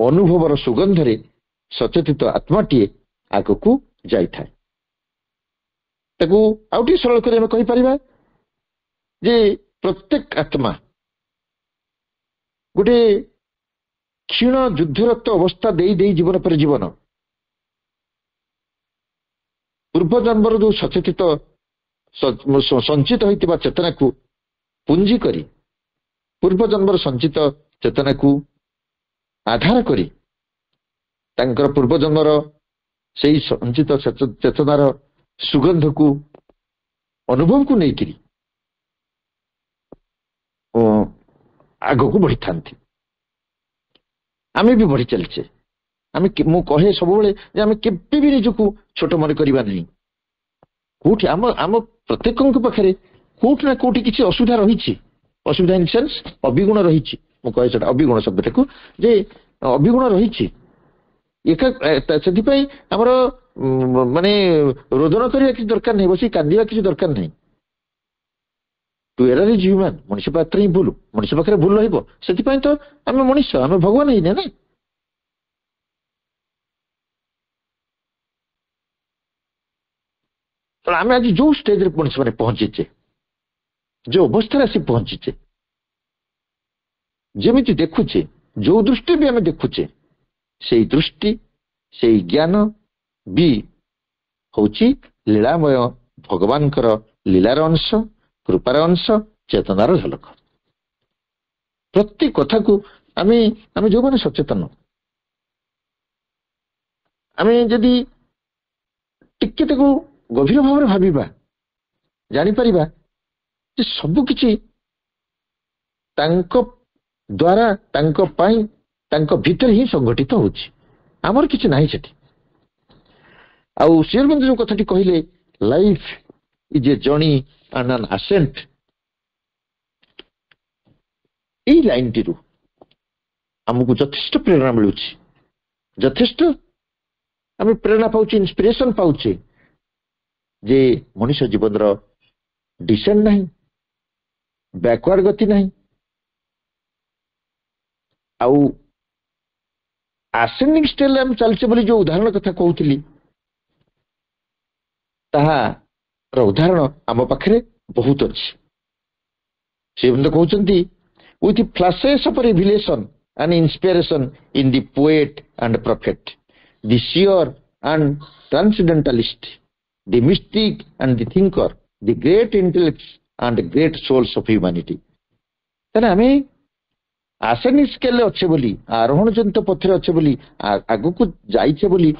ଅନୁଭବର ସୁଗନ୍ଧରେ ସଚେତିତ ଆତ୍ମାଟିଏ ଆଗକୁ ଯାଇଥାଏ। ତାକୁ ଆଉ ଟିକେ ସରଳ କରି ଆମେ କହିପାରିବା ଯେ ପ୍ରତ୍ୟେକ ଆତ୍ମା ଗୋଟେ କ୍ଷୀଣ ଯୁଦ୍ଧରତ ଅବସ୍ଥା ଦେଇ ଦେଇ ଜୀବନ ପରେ ଜୀବନ ପୂର୍ବ ଜନ୍ମର ଯୋଉ ସଚେତିତ ସଞ୍ଚିତ ହୋଇଥିବା ଚେତନାକୁ ପୁଞ୍ଜି କରି, ପୂର୍ବ ଜନ୍ମର ସଞ୍ଚିତ ଚେତନାକୁ ଆଧାର କରି, ତାଙ୍କର ପୂର୍ବ ଜନ୍ମର ସେଇ ସଞ୍ଚିତ ଚେତନାର ସୁଗନ୍ଧକୁ, ଅନୁଭବକୁ ନେଇକିରି ଆଗକୁ ବଢିଥାନ୍ତି। ଆମେ ବି ବଢି ଚାଲିଛେ। ମୁଁ କହେ ସବୁବେଳେ ଯେ ଆମେ କେବେ ବି ନିଜକୁ ଛୋଟ ମନେ କରିବା ନାହିଁ। କୋଉଠି ଆମ ପ୍ରତ୍ୟେକଙ୍କ ପାଖରେ କୋଉଠି ନା କୋଉଠି କିଛି ଅସୁବିଧା ରହିଛି। ଅସୁବିଧା ଇନ୍ ସେନ୍ସ ଅବିଗୁଣ ରହିଛି। ମୁଁ କହେ ସେଟା ଅବିଗୁଣ ଶବ୍ଦଟାକୁ, ଯେ ଅବିଗୁଣ ରହିଛି। ସେଥିପାଇଁ ଆମର ମାନେ ରୋଦନ କରିବା କିଛି ଦରକାର ନାହିଁ, ବସି କାନ୍ଦିବା କିଛି ଦରକାର ନାହିଁ। ଟୁ ଏରର ଇଜ ହ୍ୟୁମାନ, ମଣିଷ ପାଖରେ ହିଁ ଭୁଲ, ମଣିଷ ପାଖରେ ଭୁଲ ରହିବ। ସେଥିପାଇଁ ତ ଆମେ ମଣିଷ, ଆମେ ଭଗବାନ ହେଇନେ ନା। ଆମେ ଆଜି ଯୋଉ ଷ୍ଟେଜରେ ମଣିଷ ମାନେ ପହଞ୍ଚିଛେ, ଯୋଉ ଅବସ୍ଥାରେ ଆସି ପହଞ୍ଚିଛେ, ଯେମିତି ଦେଖୁଛେ, ଯୋଉ ଦୃଷ୍ଟି ବି ଆମେ ଦେଖୁଛେ, ସେଇ ଦୃଷ୍ଟି, ସେଇ ଜ୍ଞାନ ବି ହଉଛି ଲୀଳାମୟ ଭଗବାନଙ୍କର ଲୀଳାର ଅଂଶ, କୃପାର ଅଂଶ, ଚେତନାର ଝଲକ। ପ୍ରତି କଥାକୁ ଆମେ ଯୋଉମାନେ ସଚେତନ, ଆମେ ଯଦି ଟିକେ ତାକୁ ଗଭୀର ଭାବରେ ଭାବିବା, ଜାଣିପାରିବା ଯେ ସବୁକିଛି ତାଙ୍କ ଦ୍ୱାରା, ତାଙ୍କ ପାଇଁ, ତାଙ୍କ ଭିତରେ ହିଁ ସଂଗଠିତ ହଉଛି। ଆମର କିଛି ନାହିଁ ସେଠି। ଆଉ ଶ୍ରୀ ଅରବିନ୍ଦ ଯୋଉ କଥାଟି କହିଲେ, life is a journey and ଆନ୍ ଆସେଣ୍ଟ, ଏଇ ଲାଇନଟିରୁ ଆମକୁ ଯଥେଷ୍ଟ ପ୍ରେରଣା ମିଳୁଛି। ଯଥେଷ୍ଟ ଆମେ ପ୍ରେରଣା ପାଉଛେ, ଇନ୍ସପିରେସନ ପାଉଛେ ଯେ ମଣିଷ ଜୀବନର ଡିସେଣ୍ଟ ନାହିଁ, ବ୍ୟାକୱାର୍ଡ ଗତି ନାହିଁ, ଆଉ ଆସେଣ୍ଡିଂ ଷ୍ଟେଜରେ ଆମେ ଚାଲିଛେ ବୋଲି ଯୋଉ ଉଦାହରଣ କଥା କହୁଥିଲି, ତାହାର ଉଦାହରଣ ଆମ ପାଖରେ ବହୁତ ଅଛି। ସେ କହୁଛନ୍ତି, with flashes of revelation and inspiration in the poet and prophet, the seer and transcendentalist, the mystic and the thinker, the great intellects and the great souls of humanity. ତାହେଲେ ଆମେ ଆସେଣ୍ଡିଂ ସ୍କେଲରେ ଅଛେ ବୋଲି, ଆରୋହଣ ଜନିତ ପଥରେ ଅଛେ ବୋଲି, ଆଗକୁ ଯାଇଛେ ବୋଲି,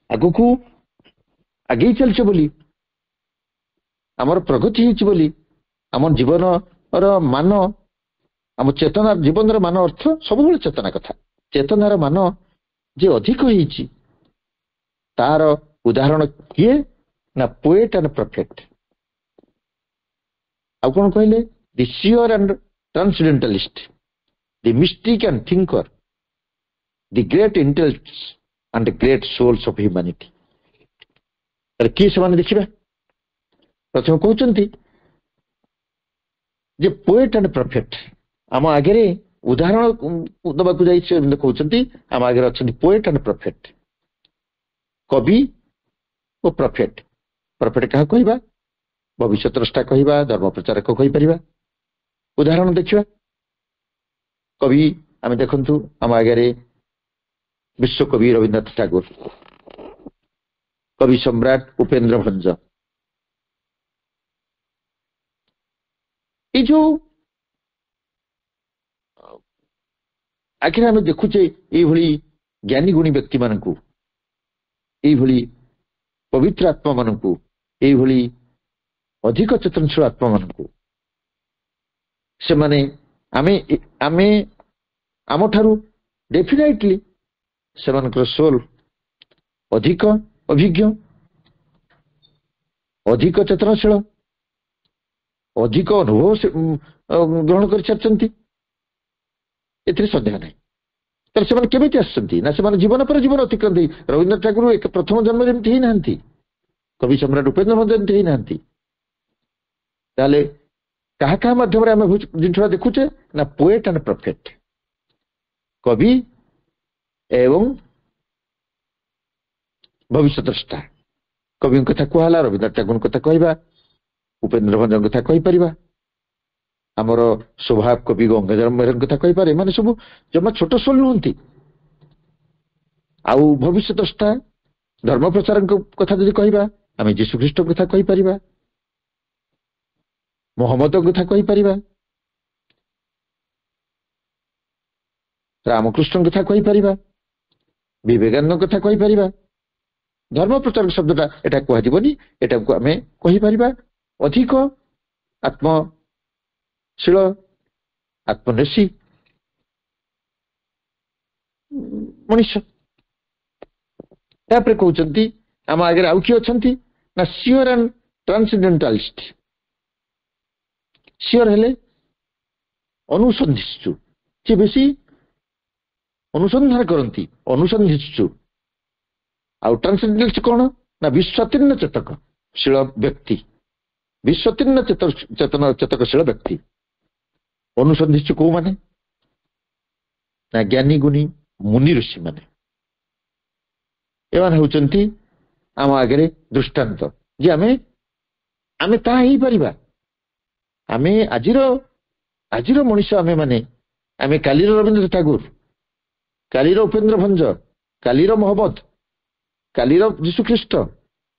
ଆଗକୁ ଆଗେଇ ଚାଲିଛେ ବୋଲି, ଆମର ପ୍ରଗତି ହେଇଛି ବୋଲି, ଆମ ଜୀବନର ମାନ, ଆମ ଚେତନା, ଜୀବନର ମାନ ଅର୍ଥ ସବୁବେଳେ ଚେତନା କଥା। ଚେତନାର ମାନ ଯେ ଅଧିକ ହେଇଛି, ତାର ଉଦାହରଣ କିଏ ନା ପୋଏଟ ଆଣ୍ଡ ପ୍ରଫେଟ। ଆଉ କଣ କହିଲେ? The seer and transcendentalist, the mystic and thinker, the great intellects and great souls of humanity. କିଏ ସେମାନେ ଦେଖିବା? ପ୍ରଥମେ କହୁଛନ୍ତି ଯେ ପୋଏଟ ଆଣ୍ଡ ପ୍ରଫେଟ ଆମ ଆଗରେ ଉଦାହରଣ ଦେବାକୁ ଯାଇ ସେ କହୁଛନ୍ତି ଆମ ଆଗରେ ଅଛନ୍ତି ପୋଏଟ୍ ଆଣ୍ଡ ପ୍ରଫେଟ୍, କବି ଓ ପ୍ରଫେଟ୍। ପ୍ରଫେଟ୍ କାହା କହିବା? ଭବିଷ୍ୟତ ଦ୍ରଷ୍ଟା କହିବା, ଧର୍ମ ପ୍ରଚାରକ କହିପାରିବା। ଉଦାହରଣ ଦେଖିବା। କବି ଆମେ ଦେଖନ୍ତୁ ଆମ ଆଗରେ ବିଶ୍ୱକବି ରବୀନ୍ଦ୍ରନାଥ ଟାଗୋର, କବି ସମ୍ରାଟ ଉପେନ୍ଦ୍ର ଭଞ୍ଜ। ଏଇ ଯୋଉ ଆଖିରେ ଆମେ ଦେଖୁଛେ ଏଇଭଳି ଜ୍ଞାନୀ ଗୁଣୀ ବ୍ୟକ୍ତିମାନଙ୍କୁ, ଏଇଭଳି ପବିତ୍ର ଆତ୍ମାମାନଙ୍କୁ, ଏଇଭଳି ଅଧିକ ଚେତନଶୀଳ ଆତ୍ମାମାନଙ୍କୁ, ସେମାନେ ଆମେ ଆମେ ଆମଠାରୁ ଡେଫିନେଟଲି ସେମାନଙ୍କର ସୋଲ୍ ଅଧିକ ଅଭିଜ୍ଞ, ଅଧିକ ଚେତନଶୀଳ, ଅଧିକ ଅନୁଭବ ଗ୍ରହଣ କରିସାରିଛନ୍ତି, ଏଥିରେ ସନ୍ଦେହ ନାହିଁ। ତାହେଲେ ସେମାନେ କେମିତି ଆସିଛନ୍ତି? ନା ସେମାନେ ଜୀବନ ପରେ ଜୀବନ ଅତିକ୍ରାନ୍ତି। ରବୀନ୍ଦ୍ରନାଥ ଠାକୁର ପ୍ରଥମ ଜନ୍ମରେ ଏମିତି ହେଇନାହାନ୍ତି, କବି ସମ୍ରାଟ ଉପେନ୍ଦ୍ର ଭଞ୍ଜ ଏମିତି ହେଇନାହାନ୍ତି। ତାହେଲେ କାହା କାହା ମାଧ୍ୟମରେ ଆମେ ଜିନିଷଟା ଦେଖୁଛେ? ନା ପୋଏଟ୍ ଆଣ୍ଡ ପ୍ରଫେଟ୍, କବି ଏବଂ ଭବିଷ୍ୟତ ଦ୍ରଷ୍ଟା। କବିଙ୍କ କଥା କୁହାହେଲା, ରବୀନ୍ଦ୍ରନାଥ ଠାକୁରଙ୍କ କଥା କହିବା, ଉପେନ୍ଦ୍ର ଭଞ୍ଜଙ୍କ କଥା କହିପାରିବା, ଆମର ସ୍ୱଭାବ କବି ଗଙ୍ଗାଧର ମେହେରଙ୍କ କଥା କହିପାରେ। ଏମାନେ ସବୁ ଜମା ଛୋଟ ସୋଲ୍ ନୁହନ୍ତି। ଆଉ ଭବିଷ୍ୟତ ଦ୍ରଷ୍ଟା ଧର୍ମ ପ୍ରଚାରଙ୍କ କଥା ଯଦି କହିବା, ଆମେ ଯୀଶୁଖ୍ରୀଷ୍ଟଙ୍କ କଥା କହିପାରିବା, ମହମ୍ମଦଙ୍କ କଥା କହିପାରିବା, ରାମକୃଷ୍ଣଙ୍କ କଥା କହିପାରିବା, ବିବେକାନନ୍ଦଙ୍କ କଥା କହିପାରିବା। ଧର୍ମ ପ୍ରଚାରକ ଶବ୍ଦଟା ଏଟା କୁହାଯିବନି, ଏଟାକୁ ଆମେ କହିପାରିବା ଅଧିକ ଆତ୍ମଶୀଳ, ଆତ୍ମନେଶୀ ମଣିଷ। ତାପରେ କହୁଛନ୍ତି ଆମ ଆଗରେ ଆଉ କିଏ ଅଛନ୍ତି? ନା ସିଓର ଆଣ୍ଡ ଟ୍ରାନ୍ସେଣ୍ଡେଣ୍ଟାଲିଷ୍ଟ। ସିଓର ହେଲେ ଅନୁସନ୍ଧିତ୍ସୁ, ସେ ବେଶୀ ଅନୁସନ୍ଧାନ କରନ୍ତି, ଅନୁସନ୍ଧିତ୍ସୁ। ଆଉ ଟ୍ରାନ୍ସେଣ୍ଡେଣ୍ଟାଲିଷ୍ଟ କଣ? ନା ବିଶ୍ୱତୀର୍ଣ୍ଣ ଚେତକଶୀଳ ବ୍ୟକ୍ତି, ବିଶ୍ୱତୀର୍ଣ୍ଣ ଚେତକଶୀଳ ବ୍ୟକ୍ତି। ଅନୁସନ୍ଧିତ୍ସୁ କୋଉମାନେ? ନା ଜ୍ଞାନୀ ଗୁଣୀ ମୁନି ଋଷି ମାନେ। ଏମାନେ ହେଉଛନ୍ତି ଆମ ଆଗରେ ଦୃଷ୍ଟାନ୍ତ ଯେ ଆମେ ତାହା ହେଇପାରିବା। ଆମେ ଆଜିର ମଣିଷ, ଆମେ କାଲିର ରବୀନ୍ଦ୍ର ଟାଗୋର, କାଲିର ଉପେନ୍ଦ୍ର ଭଞ୍ଜ, କାଲିର ମହମ୍ମଦ, କାଲିର ଯୀଶୁଖ୍ରୀଷ୍ଟ,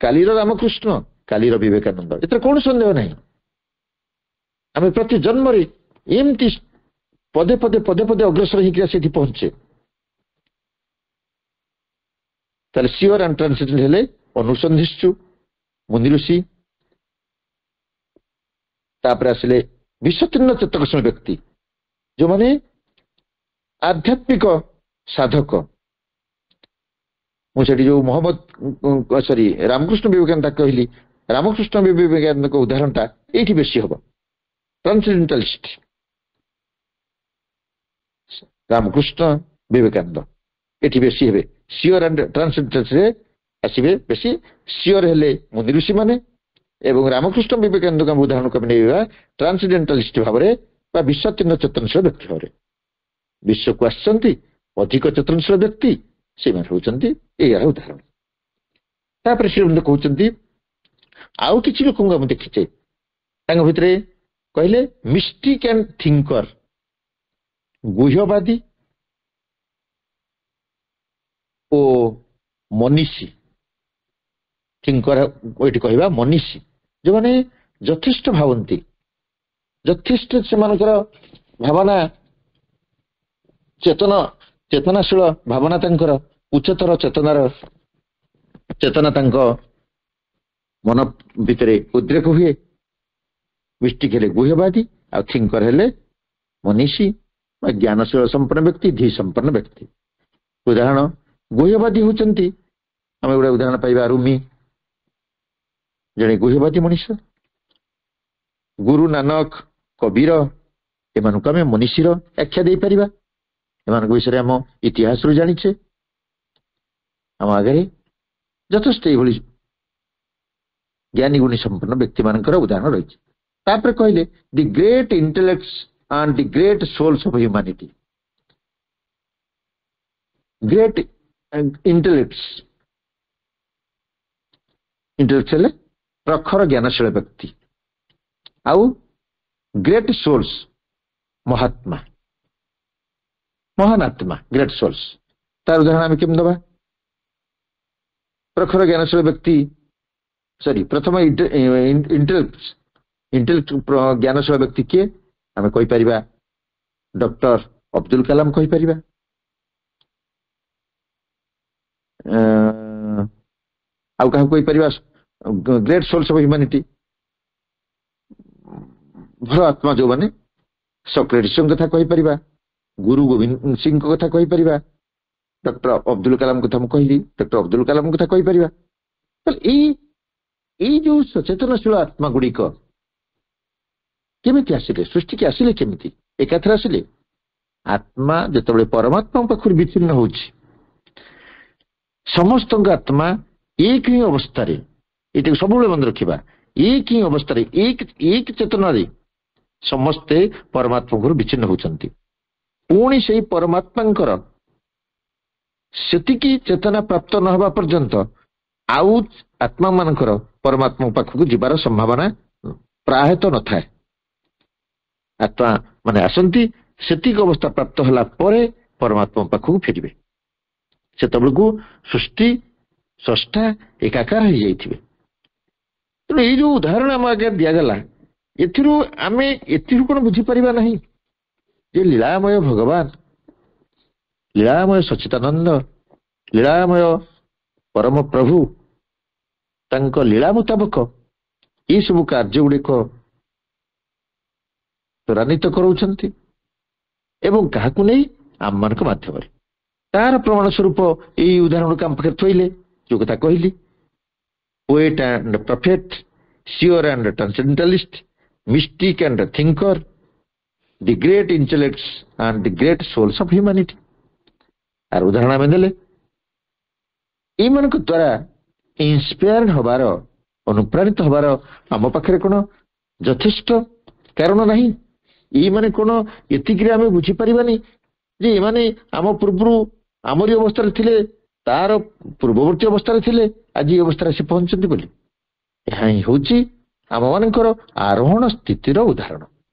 କାଲିର ରାମକୃଷ୍ଣ, କାଲିର ବିବେକାନନ୍ଦ। ଏଥିରେ କୌଣସି ସନ୍ଦେହ ନାହିଁ। ଆମେ ପ୍ରତି ଜନ୍ମରେ ଏମିତି ପଦେ ପଦେ ପଦେ ପଦେ ଅଗ୍ରସର ହେଇକି ସେଠି ପହଞ୍ଚେ। ତାହେଲେ ସିଓର ଆଣ୍ଡ ଟ୍ରାନ୍ସେଣ୍ଡେଣ୍ଟ ହେଲେ ଅନୁସନ୍ଧିତ୍ସୁ, ମୁନି ଋଷି। ତାପରେ ଆସିଲେ ବିଶ୍ୱତୀର୍ଣ୍ଣ ଚେତକଶୀଳ ବ୍ୟକ୍ତି, ଯୋଉମାନେ ଆଧ୍ୟାତ୍ମିକ ସାଧକ। ମୁଁ ସେଠି ଯୋଉ ରାମକୃଷ୍ଣ ବିବେକାନନ୍ଦ କହିଲି, ରାମକୃଷ୍ଣ ବିବେକାନନ୍ଦଙ୍କ ଉଦାହରଣଟା ଏଇଠି ବେଶୀ ହବ। ଟ୍ରାନ୍ସେଣ୍ଡେଣ୍ଟାଲିଷ୍ଟ ରାମକୃଷ୍ଣ ବିବେକାନନ୍ଦ ଏଠି ବେଶୀ ହେବେ। ସିଓର ଆଣ୍ଡ ଟ୍ରାନ୍ସେଣ୍ଡେଣ୍ଟାଲିଷ୍ଟରେ ଆସିବେ ବେଶୀ। ସିଓର ହେଲେ ମୁନି ଋଷି ମାନେ, ଏବଂ ରାମକୃଷ୍ଣ ବିବେକାନନ୍ଦଙ୍କ ଉଦାହରଣକୁ ଆମେ ନେଇବା ଟ୍ରାନ୍ସେଣ୍ଡେଣ୍ଟାଲିଷ୍ଟ ଭାବରେ ବା ବିଶ୍ୱତୀର୍ଣ୍ଣ ଚେତନଶୀଳ ବ୍ୟକ୍ତି ଭାବରେ। ବିଶ୍ୱକୁ ଆସିଛନ୍ତି ଅଧିକ ଚେତନଶୀଳ ବ୍ୟକ୍ତି, ସେମାନେ ହେଉଛନ୍ତି ଏହାର ଉଦାହରଣ। ତାପରେ ସେ କହୁଛନ୍ତି ଆଉ କିଛି ଲୋକଙ୍କୁ ଆମେ ଦେଖିଛେ, ତାଙ୍କ ଭିତରେ କହିଲେ ମିଷ୍ଟିକ୍ ଆଣ୍ଡ ଥିଙ୍କର, ଗୁହ୍ୟବାଦୀ ଓ ମନୀଷୀ। ଥିଙ୍କର ଏଠି କହିବା ମନୀଷୀ, ଯେଉଁମାନେ ଯଥେଷ୍ଟ ଭାବନ୍ତି, ଯଥେଷ୍ଟ ସେମାନଙ୍କର ଭାବନା ଚେତନାଶୀଳ ଭାବନା, ତାଙ୍କର ଉଚ୍ଚତର ଚେତନା ତାଙ୍କ ମନ ଭିତରେ ଉଦ୍ରେକ ହୁଏ। ମିଷ୍ଟିକ୍ ହେଲେ ଗୁହ୍ୟବାଦୀ, ଆଉ ଥିଙ୍କର ହେଲେ ମନୀଷୀ ବା ଜ୍ଞାନଶୀଳ ସମ୍ପନ୍ନ ବ୍ୟକ୍ତି, ଧୀ ସମ୍ପନ୍ନ ବ୍ୟକ୍ତି। ଉଦାହରଣ, ଗୁହ୍ୟବାଦୀ ହେଉଛନ୍ତି, ଆମେ ଗୋଟେ ଉଦାହରଣ ପାଇବା ରୁମି, ଜଣେ ଗୁହ୍ୟବାଦୀ ମଣିଷ। ଗୁରୁ ନାନକ, କବୀର, ଏମାନଙ୍କୁ ଆମେ ମନୀଷୀର ଆଖ୍ୟା ଦେଇପାରିବା। ଏମାନଙ୍କ ବିଷୟରେ ଆମ ଇତିହାସରୁ ଜାଣିଛେ। ଆମ ଆଗରେ ଯଥେଷ୍ଟ ଏଇଭଳି ଜ୍ଞାନୀ ଗୁଣୀ ସମ୍ପନ୍ନ ବ୍ୟକ୍ତି ମାନଙ୍କର ଉଦାହରଣ ରହିଛି। ତାପରେ କହିଲେ the great intellects and the great souls of humanity. Great intellects, intellectual ପ୍ରଖର ଜ୍ଞାନଶୀଳ ବ୍ୟକ୍ତି ଆଉ ଗ୍ରେଟ୍ ସୋଲ୍ସ ମହାତ୍ମା ମହାନ ଆତ୍ମା ଗ୍ରେଟ୍ ସୋଲ୍ସ। ତାର ଉଦାହରଣ ଆମେ କେମିତି ଦେବା? ପ୍ରଖର ଜ୍ଞାନଶୀଳ ବ୍ୟକ୍ତି ପ୍ରଥମ ଇଣ୍ଟେଲେକ୍ଟ ଜ୍ଞାନଶୀଳ ବ୍ୟକ୍ତି କିଏ? ଆମେ କହିପାରିବା ଡକ୍ଟର ଅବଦୁଲ କାଲାମ କହିପାରିବା, ଆଉ କାହାକୁ କହିପାରିବା? ଗ୍ରେଟ୍ ସୋଲ୍ସ ଅଫ୍ ହ୍ୟୁମାନିଟି ଭଲ ଆତ୍ମା ଯୋଉମାନେ, ସକ୍ରେଟିସ୍ଙ୍କ କଥା କହିପାରିବା, ଗୁରୁ ଗୋବିନ୍ଦ ସିଂଙ୍କ କଥା କହିପାରିବା, ଡକ୍ଟର ଅବଦୁଲ କାଲାମ କଥା ମୁଁ କହିଲି, ଡକ୍ଟର ଅବଦୁଲ କାଲାମଙ୍କ କଥା କହିପାରିବା। ଏଇ ଯୋଉ ସଚେତନଶୀଳ ଆତ୍ମା ଗୁଡ଼ିକ କେମିତି ଆସିଲେ, ସୃଷ୍ଟିକି ଆସିଲେ କେମିତି? ଏକାଥରେ ଆସିଲେ? ଆତ୍ମା ଯେତେବେଳେ ପରମାତ୍ମାଙ୍କ ପାଖରୁ ବିଚ୍ଛିନ୍ନ ହଉଛି, ସମସ୍ତଙ୍କ ଆତ୍ମା ଏକ ହିଁ ଅବସ୍ଥାରେ, ଏଇଟାକୁ ସବୁବେଳେ ମନେ ରଖିବା, ଏକ ହିଁ ଅବସ୍ଥାରେ ଏକ ଚେତନାରେ ସମସ୍ତେ ପରମାତ୍ମାଙ୍କରୁ ବିଚ୍ଛିନ୍ନ ହଉଛନ୍ତି। ପୁଣି ସେଇ ପରମାତ୍ମାଙ୍କର ସେତିକି ଚେତନା ପ୍ରାପ୍ତ ନ ହେବା ପର୍ଯ୍ୟନ୍ତ ଆଉ ଆତ୍ମା ମାନଙ୍କର ପରମାତ୍ମା ପାଖକୁ ଯିବାର ସମ୍ଭାବନା ପ୍ରାୟତଃ ନଥାଏ। ଆତ୍ମା ମାନେ ଆସନ୍ତି, ସେତିକି ଅବସ୍ଥା ପ୍ରାପ୍ତ ହେଲା ପରେ ପରମାତ୍ମା ପାଖକୁ ଫେରିବେ। ସେତେବେଳକୁ ସୃଷ୍ଟି ସ୍ରଷ୍ଟା ଏକାକାର ହେଇଯାଇଥିବେ। ତେଣୁ ଏଇ ଯୋଉ ଉଦାହରଣ ଆମ ଆଗରେ ଦିଆଗଲା, ଆମେ ଏଥିରୁ କଣ ବୁଝିପାରିବା ନାହିଁ ଯେ ଲୀଳାମୟ ଭଗବାନ, ଲୀଳାମୟ ସଚ୍ଚିଦାନନ୍ଦ, ଲୀଳାମୟ ପରମ ପ୍ରଭୁ ତାଙ୍କ ଲୀଳା ମୁତାବକ ଏସବୁ କାର୍ଯ୍ୟ ଗୁଡ଼ିକ ତ୍ୱରାନ୍ୱିତ କରାଉଛନ୍ତି ଏବଂ କାହାକୁ ନେଇ? ଆମମାନଙ୍କ ମାଧ୍ୟମରେ। ତାର ପ୍ରମାଣ ସ୍ୱରୂପ ଏଇ ଉଦାହରଣକୁ ଆମ ପାଖରେ ଥୋଇଲେ, ଯୋଉ କଥା କହିଲି, poet and prophet, seer and transcendentalist, mystic and thinker, the great intellects and the great souls of humanity। ଆର ଉଦାହରଣ ଆମେ ଦେଲେ, ଏଇମାନଙ୍କ ଦ୍ୱାରା ଇନ୍ସପାୟାର୍ଡ ହବାର, ଅନୁପ୍ରାଣିତ ହବାର ଆମ ପାଖରେ କଣ ଯଥେଷ୍ଟ କାରଣ ନାହିଁ? ଏଇମାନେ କଣ ଏତିକିରେ ଆମେ ବୁଝିପାରିବାନି ଯେ ଏମାନେ ଆମ ପୂର୍ବରୁ ଆମରି ଅବସ୍ଥାରେ ଥିଲେ, ତାର ପୂର୍ବବର୍ତ୍ତୀ ଅବସ୍ଥାରେ ଥିଲେ, ଆଜି ଏ ଅବସ୍ଥାରେ ଆସି ପହଞ୍ଚନ୍ତି ବୋଲି? ଏହା ହିଁ ହେଉଛି ଆମମାନଙ୍କର ଆରୋହଣ ସ୍ଥିତିର ଉଦାହରଣ।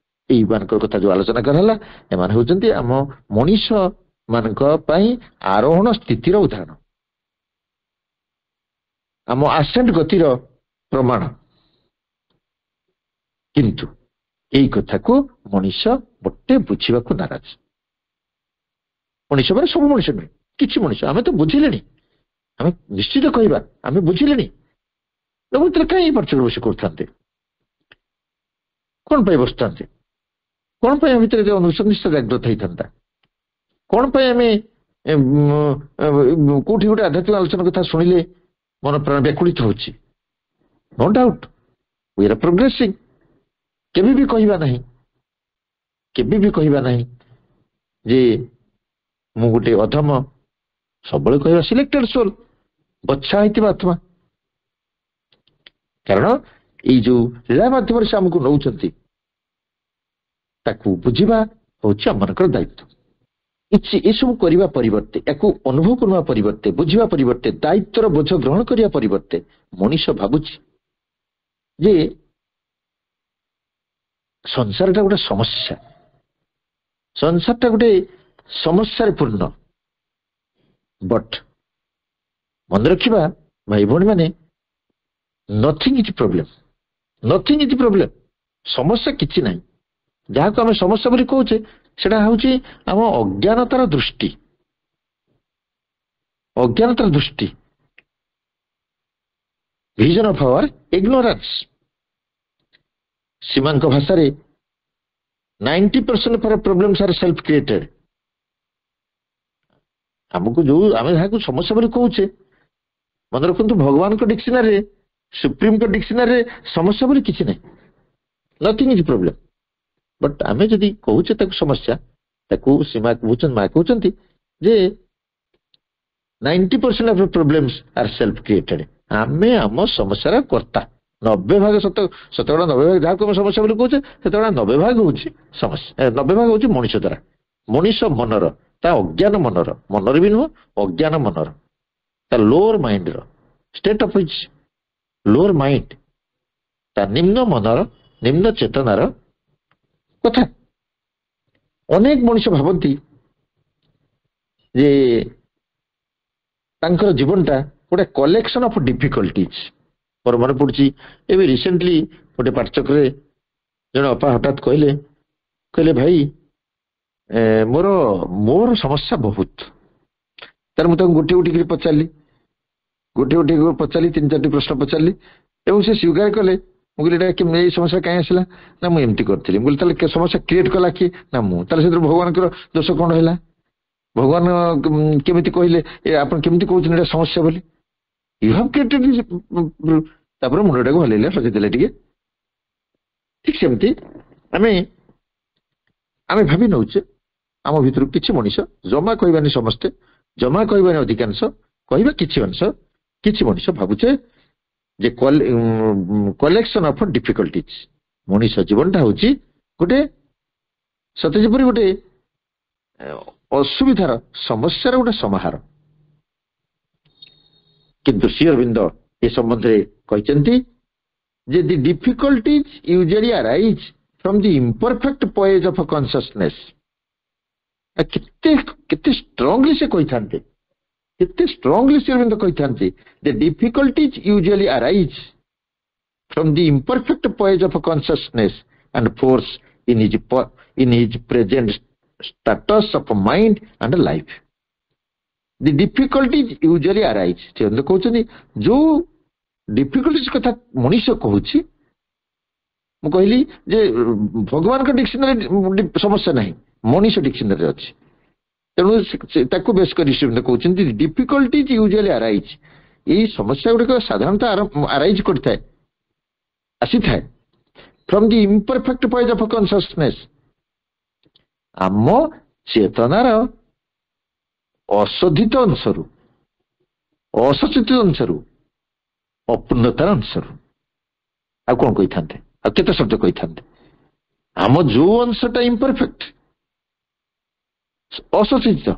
ଏଇମାନଙ୍କର କଥା ଯୋଉ ଆଲୋଚନା କରାହେଲା, ଏମାନେ ହେଉଛନ୍ତି ଆମ ମଣିଷ ମାନଙ୍କ ପାଇଁ ଆରୋହଣ ସ୍ଥିତିର ଉଦାହରଣ, ଆମ ଆସେଣ୍ଟ ଗତିର ପ୍ରମାଣ। କିନ୍ତୁ ଏଇ କଥାକୁ ମଣିଷ ମୋଟେ ବୁଝିବାକୁ ନାରାଜ। ମଣିଷ ମାନେ ସବୁ ମଣିଷ ନୁହେଁ, କିଛି ମଣିଷ। ଆମେ ତ ବୁଝିଲେଣି, ଆମେ ନିଶ୍ଚିତ କହିବା ଆମେ ବୁଝିଲେଣି, କାହିଁ ପାର୍ଥକ୍ୟ ବସି କରୁଥାନ୍ତେ? କଣ ପାଇଁ ବସିଥାନ୍ତେ? କଣ ପାଇଁ ଆମ ଭିତରେ ଅନୁସନ୍ଧିତ ଜାଗ୍ରତ ହେଇଥାନ୍ତା? କଣ ପାଇଁ ଆମେ କୋଉଠି ଗୋଟେ ଆଧ୍ୟାତ୍ମିକ ଆଲୋଚନା କଥା ଶୁଣିଲେ ମନ ପ୍ରାଣ ବ୍ୟାକୁଳିତ ହଉଛି? No doubt we are progressing. କେବେ ବି କହିବା ନାହିଁ ଯେ ମୁଁ ଗୋଟେ ଅଧମ। ସବୁବେଳେ କହିବା ସିଲେକ୍ଟେଡ ସୋଲ୍, ବଛା ହେଇଥିବା ଆତ୍ମା। କାରଣ ଏଇ ଯୋଉ ଲୀଳା ମାଧ୍ୟମରେ ସେ ଆମକୁ ନଉଛନ୍ତି, ତାକୁ ବୁଝିବା ହଉଛି ଆମମାନଙ୍କର ଦାୟିତ୍ୱ। ଏସବୁ କରିବା ପରିବର୍ତ୍ତେ, ୟାକୁ ଅନୁଭବ କରିବା ପରିବର୍ତ୍ତେ, ବୁଝିବା ପରିବର୍ତ୍ତେ, ଦାୟିତ୍ୱର ବୋଝ ଗ୍ରହଣ କରିବା ପରିବର୍ତ୍ତେ ମଣିଷ ଭାବୁଛି ଯେ ସଂସାରଟା ଗୋଟେ ସମସ୍ୟା, ସଂସାରଟା ଗୋଟେ ସମସ୍ୟାରେ ପୂର୍ଣ୍ଣ। ବଟ୍ ମନେ ରଖିବା ଭାଇ ଭଉଣୀ ମାନେ, ନଥିଂ ଇଜ୍ ପ୍ରୋବ୍ଲେମ। ସମସ୍ୟା କିଛି ନାହିଁ। ଯାହାକୁ ଆମେ ସମସ୍ୟା ବୋଲି କହୁଛେ, ସେଟା ହଉଛି ଆମ ଅଜ୍ଞାନତାର ଦୃଷ୍ଟି, ଭିଜନ ଅଫ୍ ଆୱାର ଇଗ୍ନୋରାନ୍ସ। ସୀମାଙ୍କ ଭାଷାରେ 90% ଫର ପ୍ରୋବ୍ଲେମ୍ସ ଆର୍ ସେଲ୍ଫ କ୍ରିଏଟେଡ। ଆମକୁ ଆମେ ଯାହାକୁ ସମସ୍ୟା ବୋଲି କହୁଛେ, ମନେ ରଖନ୍ତୁ ଭଗବାନଙ୍କ ଡିକ୍ସନାରୀରେ, ସୁପ୍ରିମଙ୍କ ଡିକ୍ସନାରୀରେ ସମସ୍ୟା ବୋଲି କିଛି ନାହିଁ। Nothing is problem. ବଟ୍ ଆମେ ଯଦି କହୁଛେ ତାକୁ ସମସ୍ୟା, ତାକୁ ସୀମା କହୁଛନ୍ତି ଯେ 90% of problems R self created. ଆମେ ଆମ ସମସ୍ୟାର କର୍ତ୍ତା। 90% ଶତକଡ଼ା 90% ଯାହାକୁ ଆମେ ସମସ୍ୟା ବୋଲି କହୁଛେ ଶତକଡ଼ା 90% ହଉଛି ସମସ୍ୟା, 90% ହଉଛି ମଣିଷ ଦ୍ୱାରା, ମଣିଷ ମନର, ତା ଅଜ୍ଞାନ ମନର ବି ନୁହଁ, ଅଜ୍ଞାନ ମନର, ତା ଲୋଅର ମାଇଣ୍ଡର, state of his lower mind, ତା ନିମ୍ନ ମନର, ନିମ୍ନ ଚେତନାର କଥା। ଅନେକ ମଣିଷ ଭାବନ୍ତି ଯେ ତାଙ୍କର ଜୀବନଟା ଗୋଟେ କଲେକ୍ସନ ଅଫ ଡିଫିକଲ୍ଟିଜ। ମୋର ମନେ ପଡୁଛି ଏବେ ରିସେଣ୍ଟଲି ଗୋଟେ ପାଠଚକ୍ରରେ ଜଣେ ଅପା ହଠାତ୍ କହିଲେ ଭାଇ ମୋର ସମସ୍ୟା ବହୁତ। ତାର ମୁଁ ତାଙ୍କୁ ଗୋଟିଏ ଗୋଟିଏ କରି ପଚାରିଲି 3-4ଟି ପ୍ରଶ୍ନ ପଚାରିଲି ଏବଂ ସେ ସ୍ୱୀକାର କଲେ। ମୁଁ କହିଲି ଏଇଟା ଏଇ ସମସ୍ୟା କାହିଁ ଆସିଲା? ନା ମୁଁ ଏମିତି କରିଥିଲି। ମୁଁ କହିଲି ତାହେଲେ ସମସ୍ୟା କ୍ରିଏଟ୍ କଲା କିଏ? ନା ମୁଁ। ତାହେଲେ ସେଥିରେ ଭଗବାନଙ୍କର ଦୋଷ କଣ ହେଲା? ଭଗବାନ କେମିତି କହିଲେ ଆପଣ କେମିତି କହୁଛନ୍ତି ଏଇଟା ସମସ୍ୟା ବୋଲି? You have created. ତାପରେ ମୁଣ୍ଡଟାକୁ ହଲେଇଲେ, ହଲେଇଦେଲେ ଟିକେ। ଠିକ ସେମିତି ଆମେ ଭାବି ନେଉଛେ ଆମ ଭିତରୁ କିଛି ମଣିଷ, ଜମା କହିବାନି ସମସ୍ତେ, ଜମା କହିବାନି ଅଧିକାଂଶ, କହିବା କିଛି ଅଂଶ, କିଛି ମଣିଷ ଭାବୁଛେ ଯେ କଲେକ୍ସନ ଅଫ ଡିଫିକଲ୍ଟିଜ। ମଣିଷ ଜୀବନଟା ହଉଛି ଗୋଟେ ସତେ ଯେପରି ଗୋଟେ ଅସୁବିଧାର, ସମସ୍ୟାର ଗୋଟେ ସମାହାର। କିନ୍ତୁ ଶ୍ରୀ ଅରବିନ୍ଦ ଏ ସମ୍ବନ୍ଧରେ କହିଛନ୍ତି ଯେ the difficulties usually arise from the imperfect poise of consciousness. କେତେ ଷ୍ଟ୍ରଙ୍ଗଲି ସେ କହିଥାନ୍ତେ, କେତେ ଷ୍ଟ୍ରଙ୍ଗଲି ଶ୍ରୀ ଅରବିନ୍ଦ କହିଥାନ୍ତେ the difficulties usually arise from the imperfect poise of consciousness and force in his present status of mind and life. The difficulties usually arise. ସେ କହୁଛନ୍ତି ଯୋଉ ଡିଫିକଲ୍ଟିଜ କଥା ମଣିଷ କହୁଛି, ମୁଁ କହିଲି ଯେ ଭଗବାନଙ୍କ ଡିକ୍ସନାରୀ ସମସ୍ୟା ନାହିଁ, ମଣିଷ ଡିକ୍ସନାରୀ ଅଛି। ତେଣୁ ତାକୁ ବେଶ କରି କହୁଛନ୍ତି ଡିଫିକଲ୍ଟିଜ ୟୁଜୁଆଲି ଆରାଇଜ୍। ଏଇ ସମସ୍ୟା ଗୁଡ଼ିକ ସାଧାରଣତଃ ଆରାଇଜ୍ କରିଥାଏ, ଆସିଥାଏ from the imperfect poise of consciousness. ଆମ ଚେତନାର ଅଶୋଧିତ ଅଂଶରୁ, ଅସଚେତିତ ଅଂଶରୁ, ଅପୂର୍ଣ୍ଣତାର ଅଂଶରୁ। ଆଉ କଣ କହିଥାନ୍ତେ? ଆଉ କେତେ ଶବ୍ଦ କହିଥାନ୍ତେ? ଆମ ଯୋଉ ଅଂଶଟା ଇମ୍ପରଫେକ୍ଟ, ଅସଚେତିତ,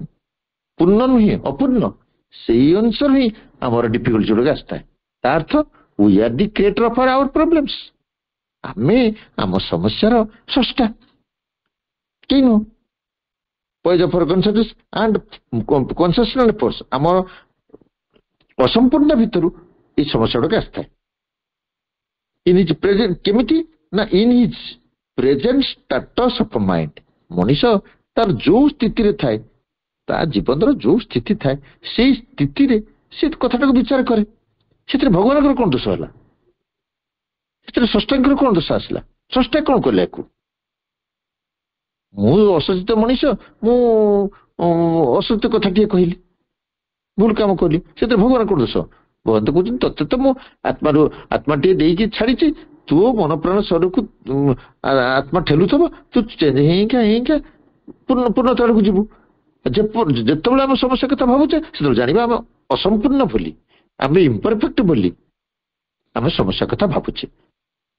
ପୂର୍ଣ୍ଣ ନୁହେଁ, ଅପୂର୍ଣ୍ଣ, ସେଇ ଅଂଶରୁ ହିଁ ଆମର ଡିଫିକଲ୍ଟି ଗୁଡ଼ିକ ଆସିଥାଏ। ତା ଅର୍ଥ we are the creator of our problems. ଆମେ ଆମ ସମସ୍ୟାର ସ୍ରଷ୍ଟା, କେହି ନୁହଁ। ପଏଜ ଅଫ କନସିୟସନେସ୍ ଆଣ୍ଡ କନସିୟସନାଲ ଫୋର୍ସ, ଆମ ଅସମ୍ପୂର୍ଣ୍ଣ ଭିତରୁ ଏଇ ସମସ୍ୟା ଗୁଡ଼ିକ ଆସିଥାଏ। ଇନ୍ ହିଜ୍ ପ୍ରେଜେଣ୍ଟ, କେମିତି ନା in his present status of mind. ମଣିଷ ତାର ଯୋଉ ସ୍ଥିତିରେ ଥାଏ, ତା ଜୀବନର ଯୋଉ ସ୍ଥିତି ଥାଏ, ସେଇ ସ୍ଥିତିରେ ସେ କଥାଟାକୁ ବିଚାର କରେ। ସେଥିରେ ଭଗବାନଙ୍କର କଣ ଦୋଷ ହେଲା? ସେଥିରେ ସ୍ରଷ୍ଟାଙ୍କର କଣ ଦୋଷ ଆସିଲା? ସ୍ରଷ୍ଟା କଣ କଲେ ୟାକୁ? ମୁଁ ଅସଚେତ ମଣିଷ, ମୁଁ ଅସତ୍ୟ କଥା ଟିଏ କହିଲି, ଭୁଲ କାମ କଲି, ସେଥିରେ ଭଗବାନ କଣ ଦୋଷ? ଭଗବାନ ତ କହୁଛନ୍ତି ତତେ ତ ମୁଁ ଆତ୍ମାଟିଏ ଦେଇକି ଛାଡ଼ିଛି, ତୁ ମନ ପ୍ରାଣ ଶରୀରକୁ ଆତ୍ମା ଠେଲୁଥିବ, ତୁ ହେଇକା ପୂର୍ଣ୍ଣତା ଆଡ଼କୁ ଯିବୁ। ଯେତେବେଳେ ଆମେ ସମସ୍ୟା କଥା ଭାବୁଛେ, ସେତେବେଳେ ଜାଣିବା ଆମେ ଅସମ୍ପୂର୍ଣ୍ଣ ବୋଲି, ଆମେ ଇମ୍ପରଫେକ୍ଟ ବୋଲି ଆମେ ସମସ୍ୟା କଥା ଭାବୁଛେ।